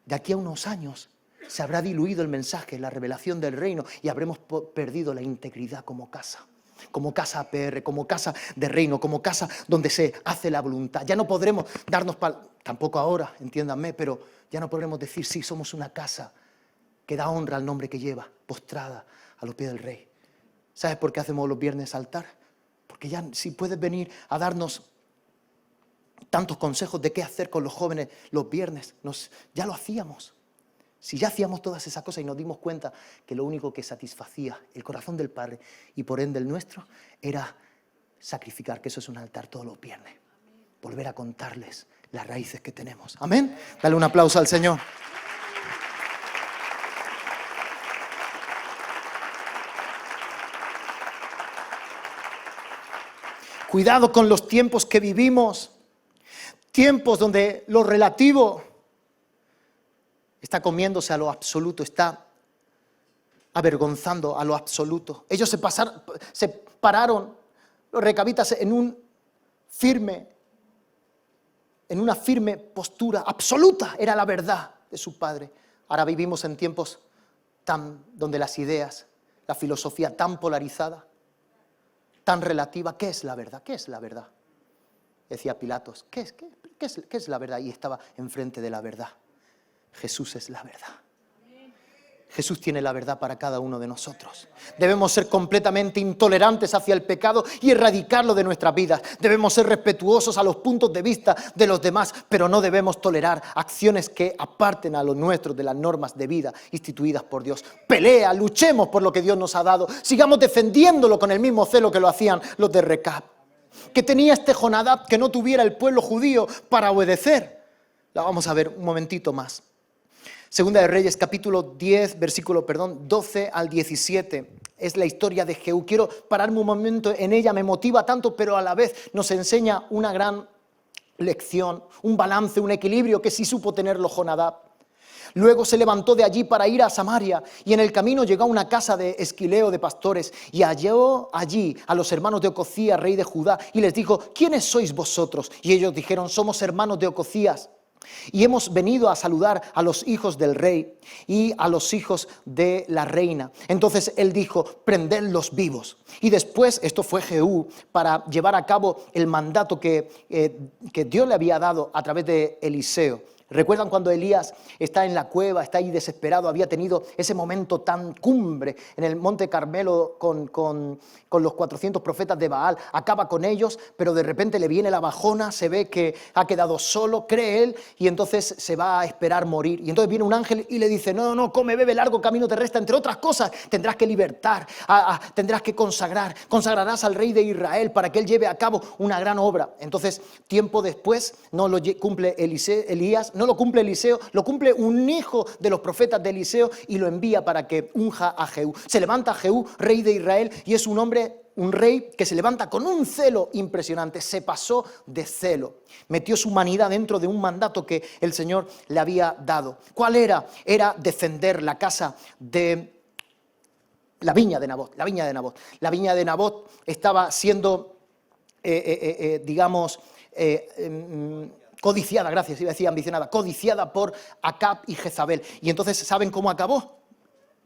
de aquí a unos años Se habrá diluido el mensaje, la revelación del reino y habremos perdido la integridad como casa APR, como casa de reino, como casa donde se hace la voluntad. Ya no podremos darnos, tampoco ahora, entiéndanme, pero ya no podremos decir, sí, somos una casa que da honra al nombre que lleva, postrada a los pies del Rey. ¿Sabes por qué hacemos los viernes altar? Porque ya si puedes venir a darnos tantos consejos de qué hacer con los jóvenes los viernes, ya lo hacíamos. Si ya hacíamos todas esas cosas y nos dimos cuenta que lo único que satisfacía el corazón del Padre y por ende el nuestro era sacrificar, que eso es un altar todos los viernes. Volver a contarles las raíces que tenemos. Amén. Dale un aplauso al Señor. Cuidado con los tiempos que vivimos. Tiempos donde lo relativo está comiéndose a lo absoluto, está avergonzando a lo absoluto. Ellos se pararon, los recabitas, en una firme postura absoluta, era la verdad de su padre. Ahora vivimos en tiempos donde las ideas, la filosofía tan polarizada, tan relativa. ¿Qué es la verdad? ¿Qué es la verdad? Decía Pilatos, ¿qué es la verdad? Y estaba enfrente de la verdad. Jesús es la verdad. Jesús tiene la verdad para cada uno de nosotros. Debemos ser completamente intolerantes hacia el pecado y erradicarlo de nuestras vidas. Debemos ser respetuosos a los puntos de vista de los demás, pero no debemos tolerar acciones que aparten a los nuestros de las normas de vida instituidas por Dios. Pelea, luchemos por lo que Dios nos ha dado. Sigamos defendiéndolo con el mismo celo que lo hacían los de Recab. Que tenía Jonadab que no tuviera el pueblo judío para obedecer. La vamos a ver un momentito más. Segunda de Reyes, capítulo 10, versículo 12 al 17. Es la historia de Jehú. Quiero pararme un momento en ella, me motiva tanto, pero a la vez nos enseña una gran lección, un balance, un equilibrio que sí supo tenerlo Jonadab. Luego se levantó de allí para ir a Samaria y en el camino llegó a una casa de esquileo de pastores y halló allí a los hermanos de Ocosías, rey de Judá, y les dijo, ¿quiénes sois vosotros? Y ellos dijeron, somos hermanos de Ocosías. Y hemos venido a saludar a los hijos del rey y a los hijos de la reina. Entonces él dijo, prendedlos vivos. Y después, esto fue Jehú, para llevar a cabo el mandato que Dios le había dado a través de Eliseo. ¿Recuerdan cuando Elías está en la cueva, está ahí desesperado? Había tenido ese momento tan cumbre en el Monte Carmelo con los 400 profetas de Baal. Acaba con ellos, pero de repente le viene la bajona, se ve que ha quedado solo, cree él, y entonces se va a esperar morir. Y entonces viene un ángel y le dice, no, come, bebe, largo camino te resta. Entre otras cosas, tendrás que libertar, tendrás que consagrarás al rey de Israel para que él lleve a cabo una gran obra. Entonces, tiempo después, no lo cumple Elías, no lo cumple Eliseo, lo cumple un hijo de los profetas de Eliseo y lo envía para que unja a Jehú. Se levanta Jehú, rey de Israel, y es un rey que se levanta con un celo impresionante. Se pasó de celo. Metió su humanidad dentro de un mandato que el Señor le había dado. ¿Cuál era? Era defender la casa de la viña de Nabot. La viña de Nabot estaba siendo, codiciada, gracias, iba a decir ambicionada, codiciada por Acab y Jezabel. Y entonces, ¿saben cómo acabó?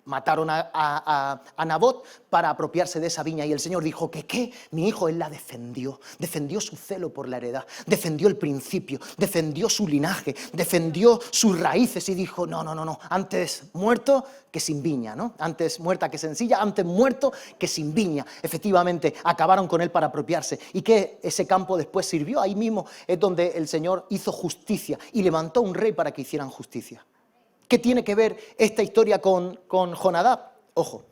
Mataron a Nabot para apropiarse de esa viña. Y el Señor dijo ¿qué? Mi hijo, él la defendió. Defendió su celo por la heredad. Defendió el principio. Defendió su linaje. Defendió sus raíces. Y dijo, no. Antes muerto que sin viña, ¿no? Antes muerta que sencilla. Antes muerto que sin viña. Efectivamente, acabaron con él para apropiarse. ¿Y qué ese campo después sirvió? Ahí mismo es donde el Señor hizo justicia. Y levantó un rey para que hicieran justicia. ¿Qué tiene que ver esta historia con Jonadab? Ojo,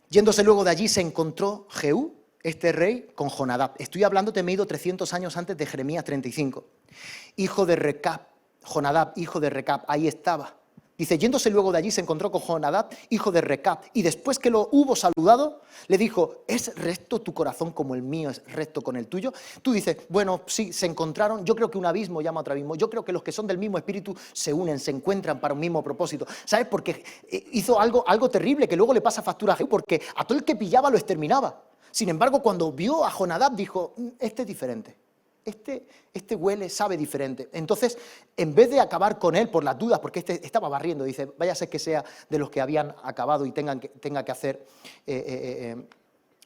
yéndose luego de allí se encontró Jehú, este rey, con Jonadab. Estoy hablando, te me he ido 300 años antes de Jeremías 35. Hijo de Recab, Jonadab, hijo de Recab, ahí estaba. Dice, yéndose luego de allí se encontró con Jonadab, hijo de Recab, y después que lo hubo saludado, le dijo, ¿es recto tu corazón como el mío es recto con el tuyo? Tú dices, bueno, sí, se encontraron, yo creo que un abismo llama a otro abismo, yo creo que los que son del mismo espíritu se unen, se encuentran para un mismo propósito. ¿Sabes? Porque hizo algo terrible que luego le pasa factura a Jehú, porque a todo el que pillaba lo exterminaba. Sin embargo, cuando vio a Jonadab, dijo, este es diferente. este huele, sabe diferente. Entonces, en vez de acabar con él por las dudas, porque este estaba barriendo, dice, vaya a ser que sea de los que habían acabado y tenga que hacer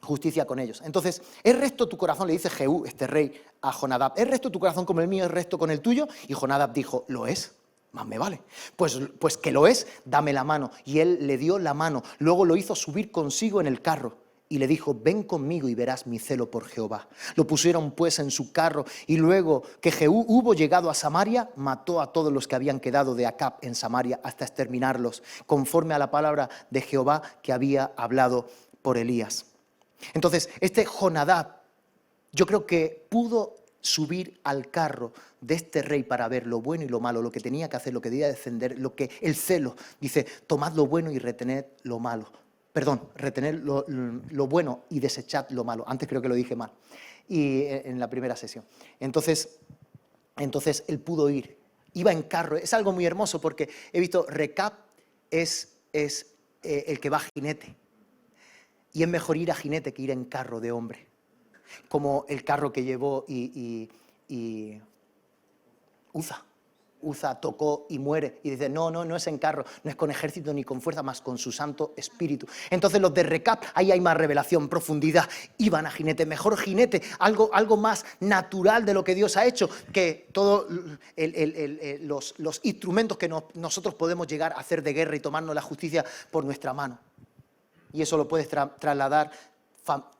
justicia con ellos. Entonces, ¿es recto tu corazón? Le dice Jehú, este rey, a Jonadab. ¿Es recto tu corazón como el mío? ¿Es recto con el tuyo? Y Jonadab dijo, lo es. Más me vale. Pues que lo es, dame la mano. Y él le dio la mano. Luego lo hizo subir consigo en el carro. Y le dijo, ven conmigo y verás mi celo por Jehová. Lo pusieron pues en su carro. Y luego que Jehú hubo llegado a Samaria, mató a todos los que habían quedado de Acab en Samaria hasta exterminarlos, conforme a la palabra de Jehová que había hablado por Elías. Entonces, este Jonadab, yo creo que pudo subir al carro de este rey para ver lo bueno y lo malo, lo que tenía que hacer, lo que debía defender, lo que el celo. Dice, tomad lo bueno y retened lo malo. Perdón, retened lo bueno y desechad lo malo. Antes creo que lo dije mal, y en la primera sesión. Entonces él pudo ir. Iba en carro. Es algo muy hermoso porque he visto, Recab es el que va a jinete. Y es mejor ir a jinete que ir en carro de hombre. Como el carro que llevó y Uza tocó y muere. Y dice, no es en carro, no es con ejército ni con fuerza, más con su Santo Espíritu. Entonces los de Recab, ahí hay más revelación, profundidad. Iban a jinete, mejor jinete, algo más natural de lo que Dios ha hecho, que todos los instrumentos que nosotros podemos llegar a hacer de guerra y tomarnos la justicia por nuestra mano. Y eso lo puedes trasladar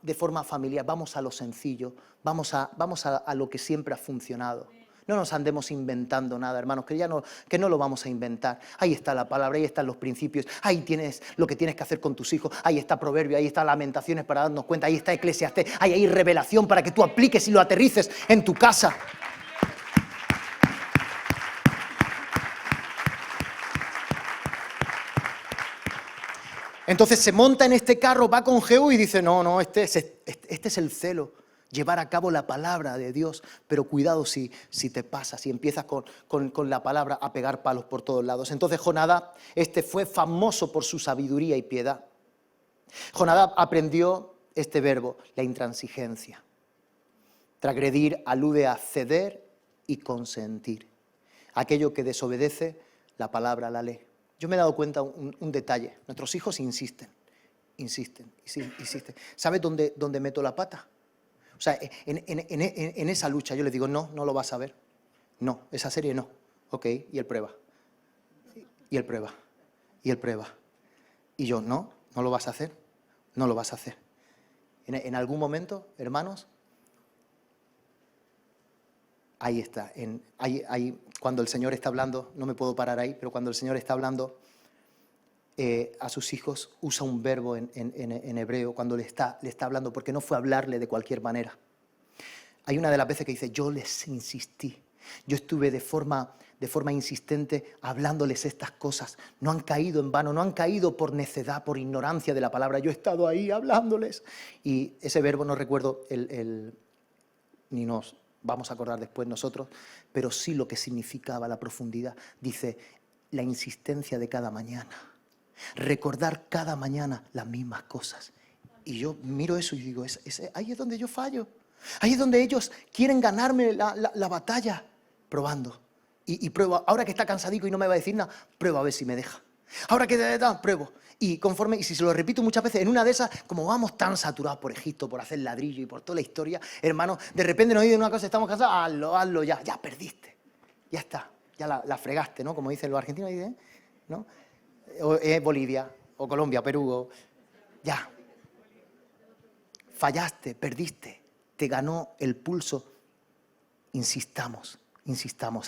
de forma familiar. Vamos a lo sencillo, vamos a lo que siempre ha funcionado. No nos andemos inventando nada, hermanos, que no lo vamos a inventar. Ahí está la palabra, ahí están los principios, ahí tienes lo que tienes que hacer con tus hijos, ahí está Proverbio, ahí está Lamentaciones para darnos cuenta, ahí está Eclesiastés, ahí hay revelación para que tú apliques y lo aterrices en tu casa. Entonces se monta en este carro, va con Jehú y dice, no, este es el celo, llevar a cabo la palabra de Dios, pero cuidado si te pasas, si empiezas con la palabra a pegar palos por todos lados. Entonces Jonadab, fue famoso por su sabiduría y piedad. Jonadab aprendió este verbo, la intransigencia. Transgredir alude a ceder y consentir. Aquello que desobedece la palabra, la ley. Yo me he dado cuenta un detalle. Nuestros hijos insisten. ¿Sabes dónde meto la pata? O sea, en esa lucha yo les digo, no lo vas a ver. No, esa serie no. Ok, y él prueba. Y él prueba. Y él prueba. Y yo, no lo vas a hacer. No lo vas a hacer. En algún momento, hermanos, ahí está. Ahí, cuando el Señor está hablando, no me puedo parar ahí, pero cuando el Señor está hablando a sus hijos, usa un verbo en hebreo cuando le está hablando, porque no fue a hablarle de cualquier manera. Hay una de las veces que dice, yo les insistí. Yo estuve de forma insistente hablándoles estas cosas. No han caído en vano, no han caído por necedad, por ignorancia de la palabra. Yo he estado ahí hablándoles. Y ese verbo no recuerdo ni nos vamos a acordar después nosotros, pero sí lo que significaba la profundidad. Dice, la insistencia de cada mañana. Recordar cada mañana las mismas cosas. Y yo miro eso y digo, ahí es donde yo fallo. Ahí es donde ellos quieren ganarme la batalla. Probando. Y pruebo. Ahora que está cansadico y no me va a decir nada, pruebo a ver si me deja. Ahora que pruebo. Y si se lo repito muchas veces, en una de esas, como vamos tan saturados por Egipto, por hacer ladrillo y por toda la historia, hermano, de repente nos dicen una cosa, estamos cansados, hazlo ya perdiste. Ya está, ya la fregaste, ¿no? Como dicen los argentinos, ¿no? O Bolivia, o Colombia, Perú, ya. Fallaste, perdiste, te ganó el pulso. Insistamos,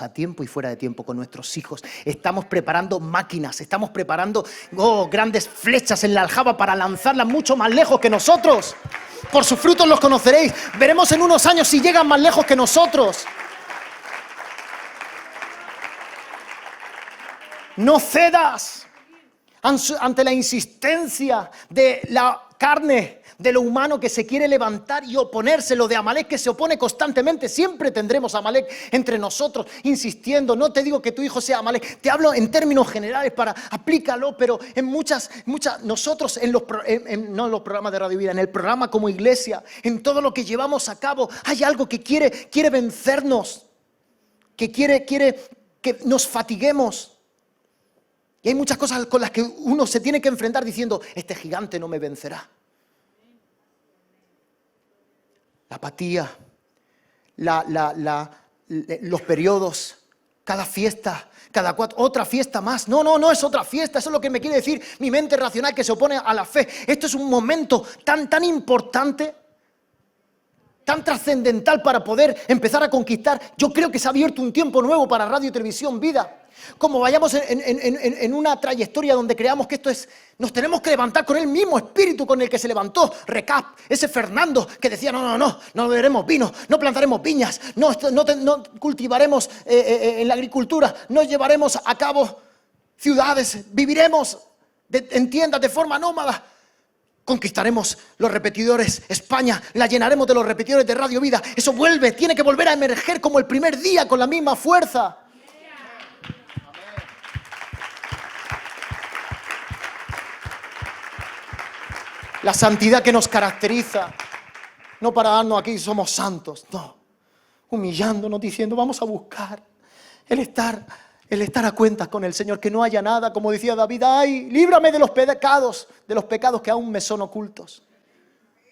a tiempo y fuera de tiempo con nuestros hijos. Estamos preparando máquinas, estamos preparando grandes flechas en la aljaba para lanzarlas mucho más lejos que nosotros. Por sus frutos los conoceréis. Veremos en unos años si llegan más lejos que nosotros. No cedas ante la insistencia de la carne, de lo humano que se quiere levantar y oponérselo, de Amalek que se opone constantemente. Siempre tendremos Amalek entre nosotros, insistiendo. No te digo que tu hijo sea Amalek, te hablo en términos generales para aplícalo, pero en muchas, nosotros no en los programas de Radio Vida, en el programa como iglesia, en todo lo que llevamos a cabo, hay algo que quiere vencernos, que quiere que nos fatiguemos. Y hay muchas cosas con las que uno se tiene que enfrentar diciendo, este gigante no me vencerá. La apatía, los periodos, cada fiesta, otra fiesta más. No es otra fiesta, eso es lo que me quiere decir mi mente racional que se opone a la fe. Esto es un momento tan importante, tan trascendental para poder empezar a conquistar. Yo creo que se ha abierto un tiempo nuevo para Radio y Televisión Vida. Como vayamos en una trayectoria donde creamos que esto es, nos tenemos que levantar con el mismo espíritu con el que se levantó Recap, ese Fernando que decía no beberemos vino, no plantaremos viñas, no cultivaremos en la agricultura, no llevaremos a cabo ciudades, viviremos en tiendas de forma nómada. Conquistaremos los repetidores, España la llenaremos de los repetidores de Radio Vida. Eso tiene que volver a emerger como el primer día con la misma fuerza. La santidad que nos caracteriza, no para darnos aquí somos santos, no, humillándonos, diciendo vamos a buscar el estar a cuentas con el Señor, que no haya nada, como decía David, ay, líbrame de los pecados que aún me son ocultos.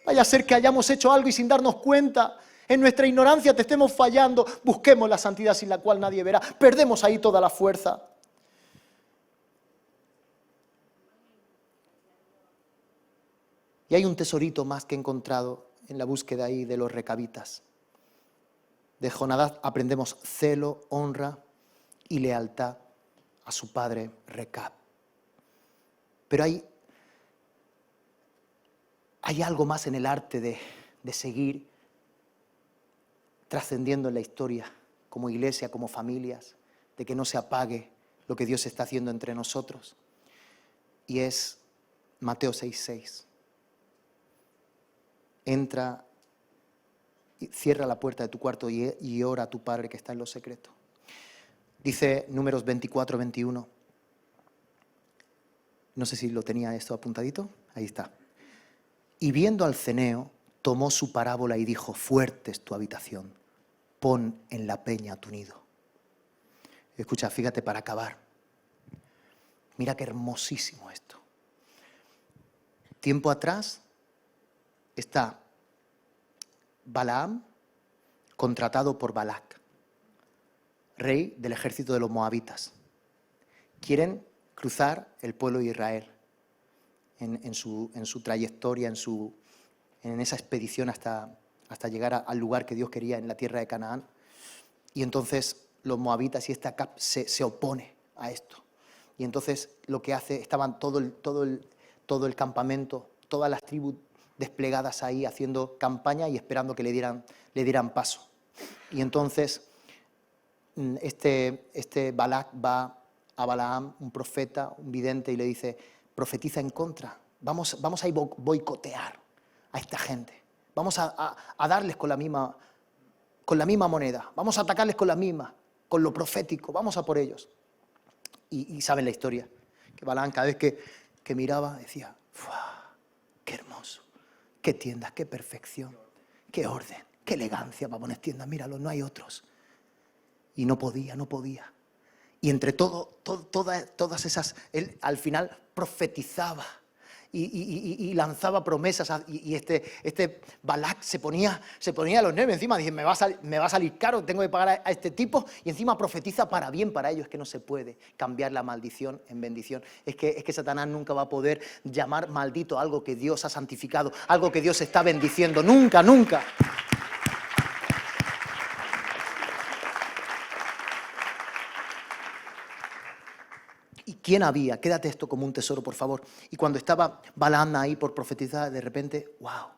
Vaya a ser que hayamos hecho algo y sin darnos cuenta, en nuestra ignorancia te estemos fallando, busquemos la santidad sin la cual nadie verá, perdemos ahí toda la fuerza. Y hay un tesorito más que he encontrado en la búsqueda ahí de los recabitas. De Jonadab aprendemos celo, honra y lealtad a su padre Recab. Pero hay algo más en el arte de seguir trascendiendo en la historia, como iglesia, como familias, de que no se apague lo que Dios está haciendo entre nosotros. Y es Mateo 6:6. Entra, cierra la puerta de tu cuarto y ora a tu Padre que está en lo secreto. Dice Números 24:21. No sé si lo tenía esto apuntadito. Ahí está. Y viendo al ceneo, tomó su parábola y dijo, fuerte es tu habitación, pon en la peña tu nido. Escucha, fíjate para acabar. Mira qué hermosísimo esto. Tiempo atrás está Balaam contratado por Balac, rey del ejército de los moabitas. Quieren cruzar el pueblo de Israel en su trayectoria, en esa expedición hasta llegar al lugar que Dios quería en la tierra de Canaán. Y entonces los moabitas y esta Acab se opone a esto. Y entonces lo que hace, estaban todo el campamento, todas las tribus desplegadas ahí haciendo campaña y esperando que le dieran paso. Y entonces este Balac va a Balaam, un profeta, un vidente, y le dice, profetiza en contra, vamos a boicotear a esta gente, vamos a darles con la misma moneda, vamos a atacarles con lo profético, vamos a por ellos. Y saben la historia, que Balaam cada vez que miraba decía, ¡fua! ¡Qué hermoso! ¡Qué tiendas, qué perfección! ¡Qué orden! ¡Qué elegancia para poner tiendas! Míralo, no hay otros. Y no podía. Y entre todas esas, él al final profetizaba y lanzaba promesas. Y este Balac se ponía los nervios encima. Dice, me va a salir caro, tengo que pagar a este tipo. Y encima profetiza para bien para ellos. Es que no se puede cambiar la maldición en bendición. Es que Satanás nunca va a poder llamar maldito a algo que Dios ha santificado, algo que Dios está bendiciendo. Nunca. ¿Y quién había? Quédate esto como un tesoro, por favor. Y cuando estaba Balaam ahí por profetizar, de repente, wow,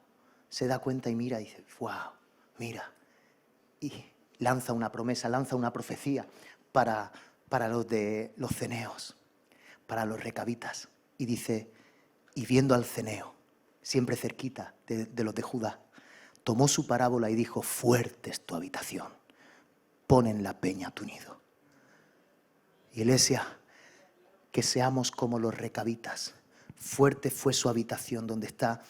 se da cuenta y mira y dice, wow, mira. Y lanza una promesa, lanza una profecía para los ceneos, para los recabitas. Y dice, y viendo al ceneo, siempre cerquita de los de Judá, tomó su parábola y dijo: fuerte es tu habitación, pon en la peña tu nido. Iglesia, que seamos como los recabitas. Fuerte fue su habitación, donde está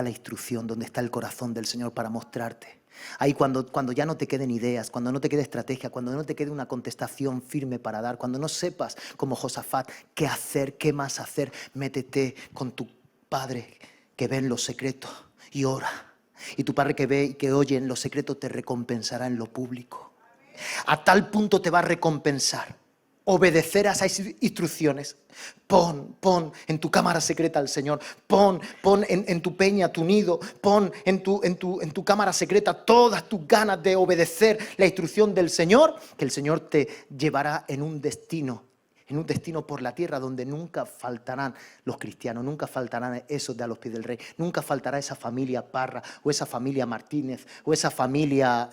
la instrucción, donde está el corazón del Señor para mostrarte. Ahí cuando ya no te queden ideas, cuando no te quede estrategia, cuando no te quede una contestación firme para dar, cuando no sepas, como Josafat, qué hacer, qué más hacer, métete con tu Padre que ve en lo secreto y ora. Y tu Padre que ve y que oye en lo secreto te recompensará en lo público. A tal punto te va a recompensar. Obedecer a esas instrucciones. Pon en tu cámara secreta al Señor. Pon en tu peña tu nido. Pon en tu cámara secreta todas tus ganas de obedecer la instrucción del Señor, que el Señor te llevará en un destino por la tierra donde nunca faltarán los cristianos, nunca faltarán esos de a los pies del Rey, nunca faltará esa familia Parra, o esa familia Martínez, o esa familia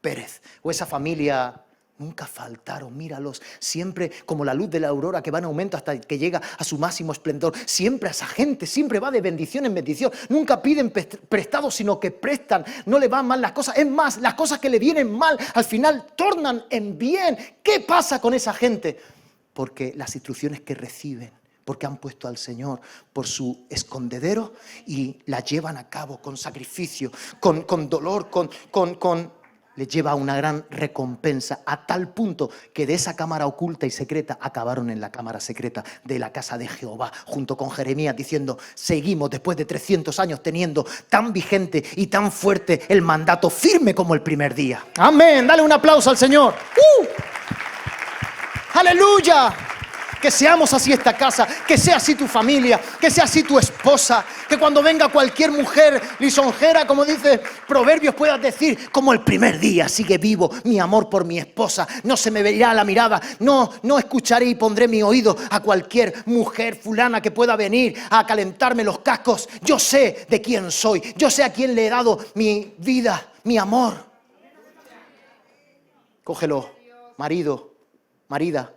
Pérez, o esa familia. Nunca faltaron, míralos, siempre como la luz de la aurora que va en aumento hasta que llega a su máximo esplendor. Siempre a esa gente, siempre va de bendición en bendición. Nunca piden prestado, sino que prestan. No le van mal las cosas. Es más, las cosas que le vienen mal, al final tornan en bien. ¿Qué pasa con esa gente? Porque las instrucciones que reciben, porque han puesto al Señor por su escondedero y la llevan a cabo con sacrificio, con dolor, les lleva a una gran recompensa, a tal punto que de esa cámara oculta y secreta acabaron en la cámara secreta de la casa de Jehová, junto con Jeremías, diciendo: seguimos después de 300 años teniendo tan vigente y tan fuerte el mandato, firme como el primer día. Amén, dale un aplauso al Señor. ¡Aleluya! Que seamos así esta casa, que sea así tu familia, que sea así tu esposa, que cuando venga cualquier mujer lisonjera, como dice Proverbios, puedas decir: como el primer día sigue vivo mi amor por mi esposa, no se me verá la mirada, no escucharé y pondré mi oído a cualquier mujer fulana que pueda venir a calentarme los cascos. Yo sé de quién soy, yo sé a quién le he dado mi vida, mi amor. Cógelo, marido, marida.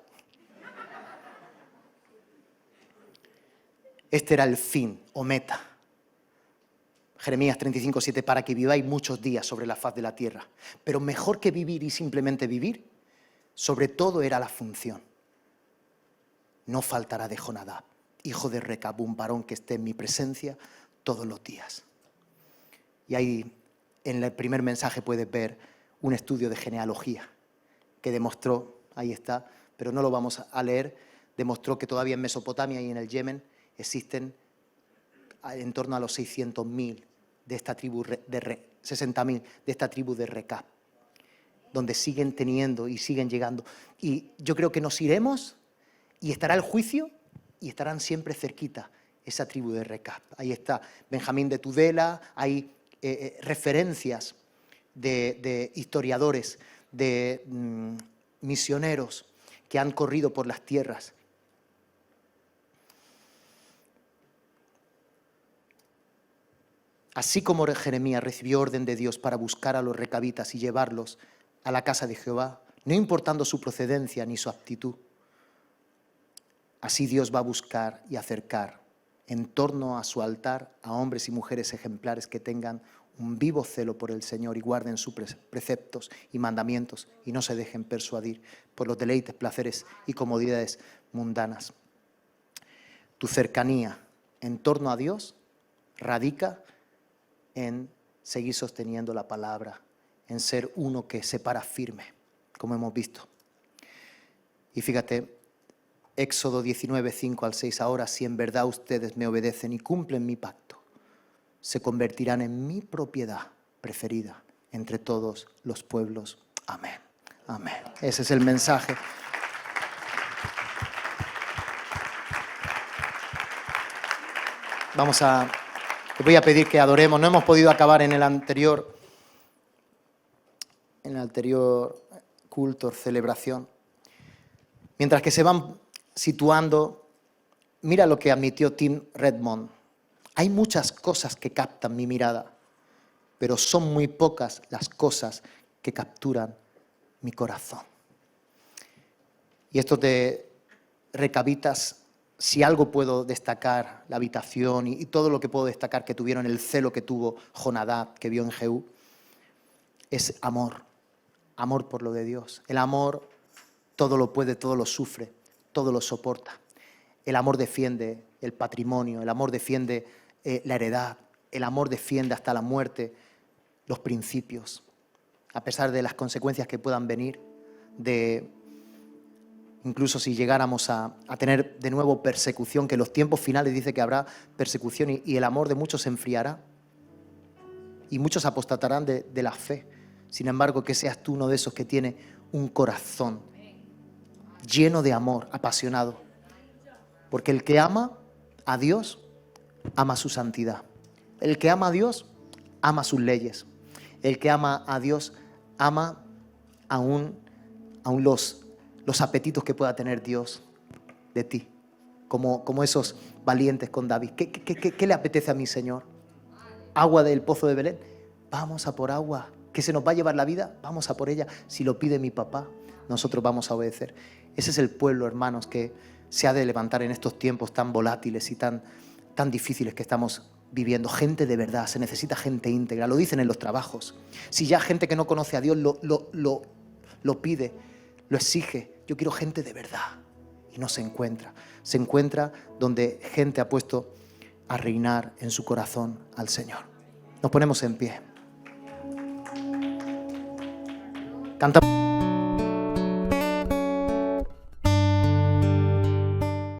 Este era el fin o meta. Jeremías 35:7, para que viváis muchos días sobre la faz de la tierra. Pero mejor que vivir y simplemente vivir, sobre todo era la función. No faltará de Jonadab, hijo de Recab, un varón que esté en mi presencia todos los días. Y ahí en el primer mensaje puedes ver un estudio de genealogía que demostró, ahí está, pero no lo vamos a leer, demostró que todavía en Mesopotamia y en el Yemen existen en torno a los 600.000 de esta tribu, 60.000 de esta tribu de Recab, donde siguen teniendo y siguen llegando. Y yo creo que nos iremos y estará el juicio y estarán siempre cerquita esa tribu de Recab. Ahí está Benjamín de Tudela, hay referencias de historiadores, de misioneros que han corrido por las tierras. Así como Jeremías recibió orden de Dios para buscar a los recabitas y llevarlos a la casa de Jehová, no importando su procedencia ni su aptitud, así Dios va a buscar y acercar en torno a su altar a hombres y mujeres ejemplares que tengan un vivo celo por el Señor y guarden sus preceptos y mandamientos y no se dejen persuadir por los deleites, placeres y comodidades mundanas. Tu cercanía en torno a Dios radica en seguir sosteniendo la palabra, en ser uno que se para firme, como hemos visto. Y fíjate, Éxodo 19, 5 al 6, ahora si en verdad ustedes me obedecen y cumplen mi pacto, se convertirán en mi propiedad preferida entre todos los pueblos. Amén. Amén. Ese es el mensaje. Te voy a pedir que adoremos. No hemos podido acabar en el anterior culto, celebración. Mientras que se van situando, mira lo que admitió Tim Redmond. Hay muchas cosas que captan mi mirada, pero son muy pocas las cosas que capturan mi corazón. Y estos de recabitas si algo puedo destacar, la habitación y todo lo que puedo destacar que tuvieron, el celo que tuvo Jonadab, que vio en Jehú, es amor. Amor por lo de Dios. El amor todo lo puede, todo lo sufre, todo lo soporta. El amor defiende el patrimonio, el amor defiende la heredad, el amor defiende hasta la muerte los principios, a pesar de las consecuencias que puedan venir, incluso si llegáramos a tener de nuevo persecución, que en los tiempos finales dice que habrá persecución y el amor de muchos se enfriará y muchos apostatarán de la fe. Sin embargo, que seas tú uno de esos que tiene un corazón lleno de amor, apasionado. Porque el que ama a Dios, ama su santidad. El que ama a Dios, ama sus leyes. El que ama a Dios, ama aún los apetitos que pueda tener Dios de ti. Como esos valientes con David. ¿Qué le apetece a mi Señor? ¿Agua del pozo de Belén? Vamos a por agua. ¿Que se nos va a llevar la vida? Vamos a por ella. Si lo pide mi papá, nosotros vamos a obedecer. Ese es el pueblo, hermanos, que se ha de levantar en estos tiempos tan volátiles y tan difíciles que estamos viviendo. Gente de verdad, se necesita gente íntegra. Lo dicen en los trabajos. Si ya gente que no conoce a Dios lo pide, lo exige. Yo quiero gente de verdad. Y no se encuentra. Se encuentra donde gente ha puesto a reinar en su corazón al Señor. Nos ponemos en pie. Cantamos.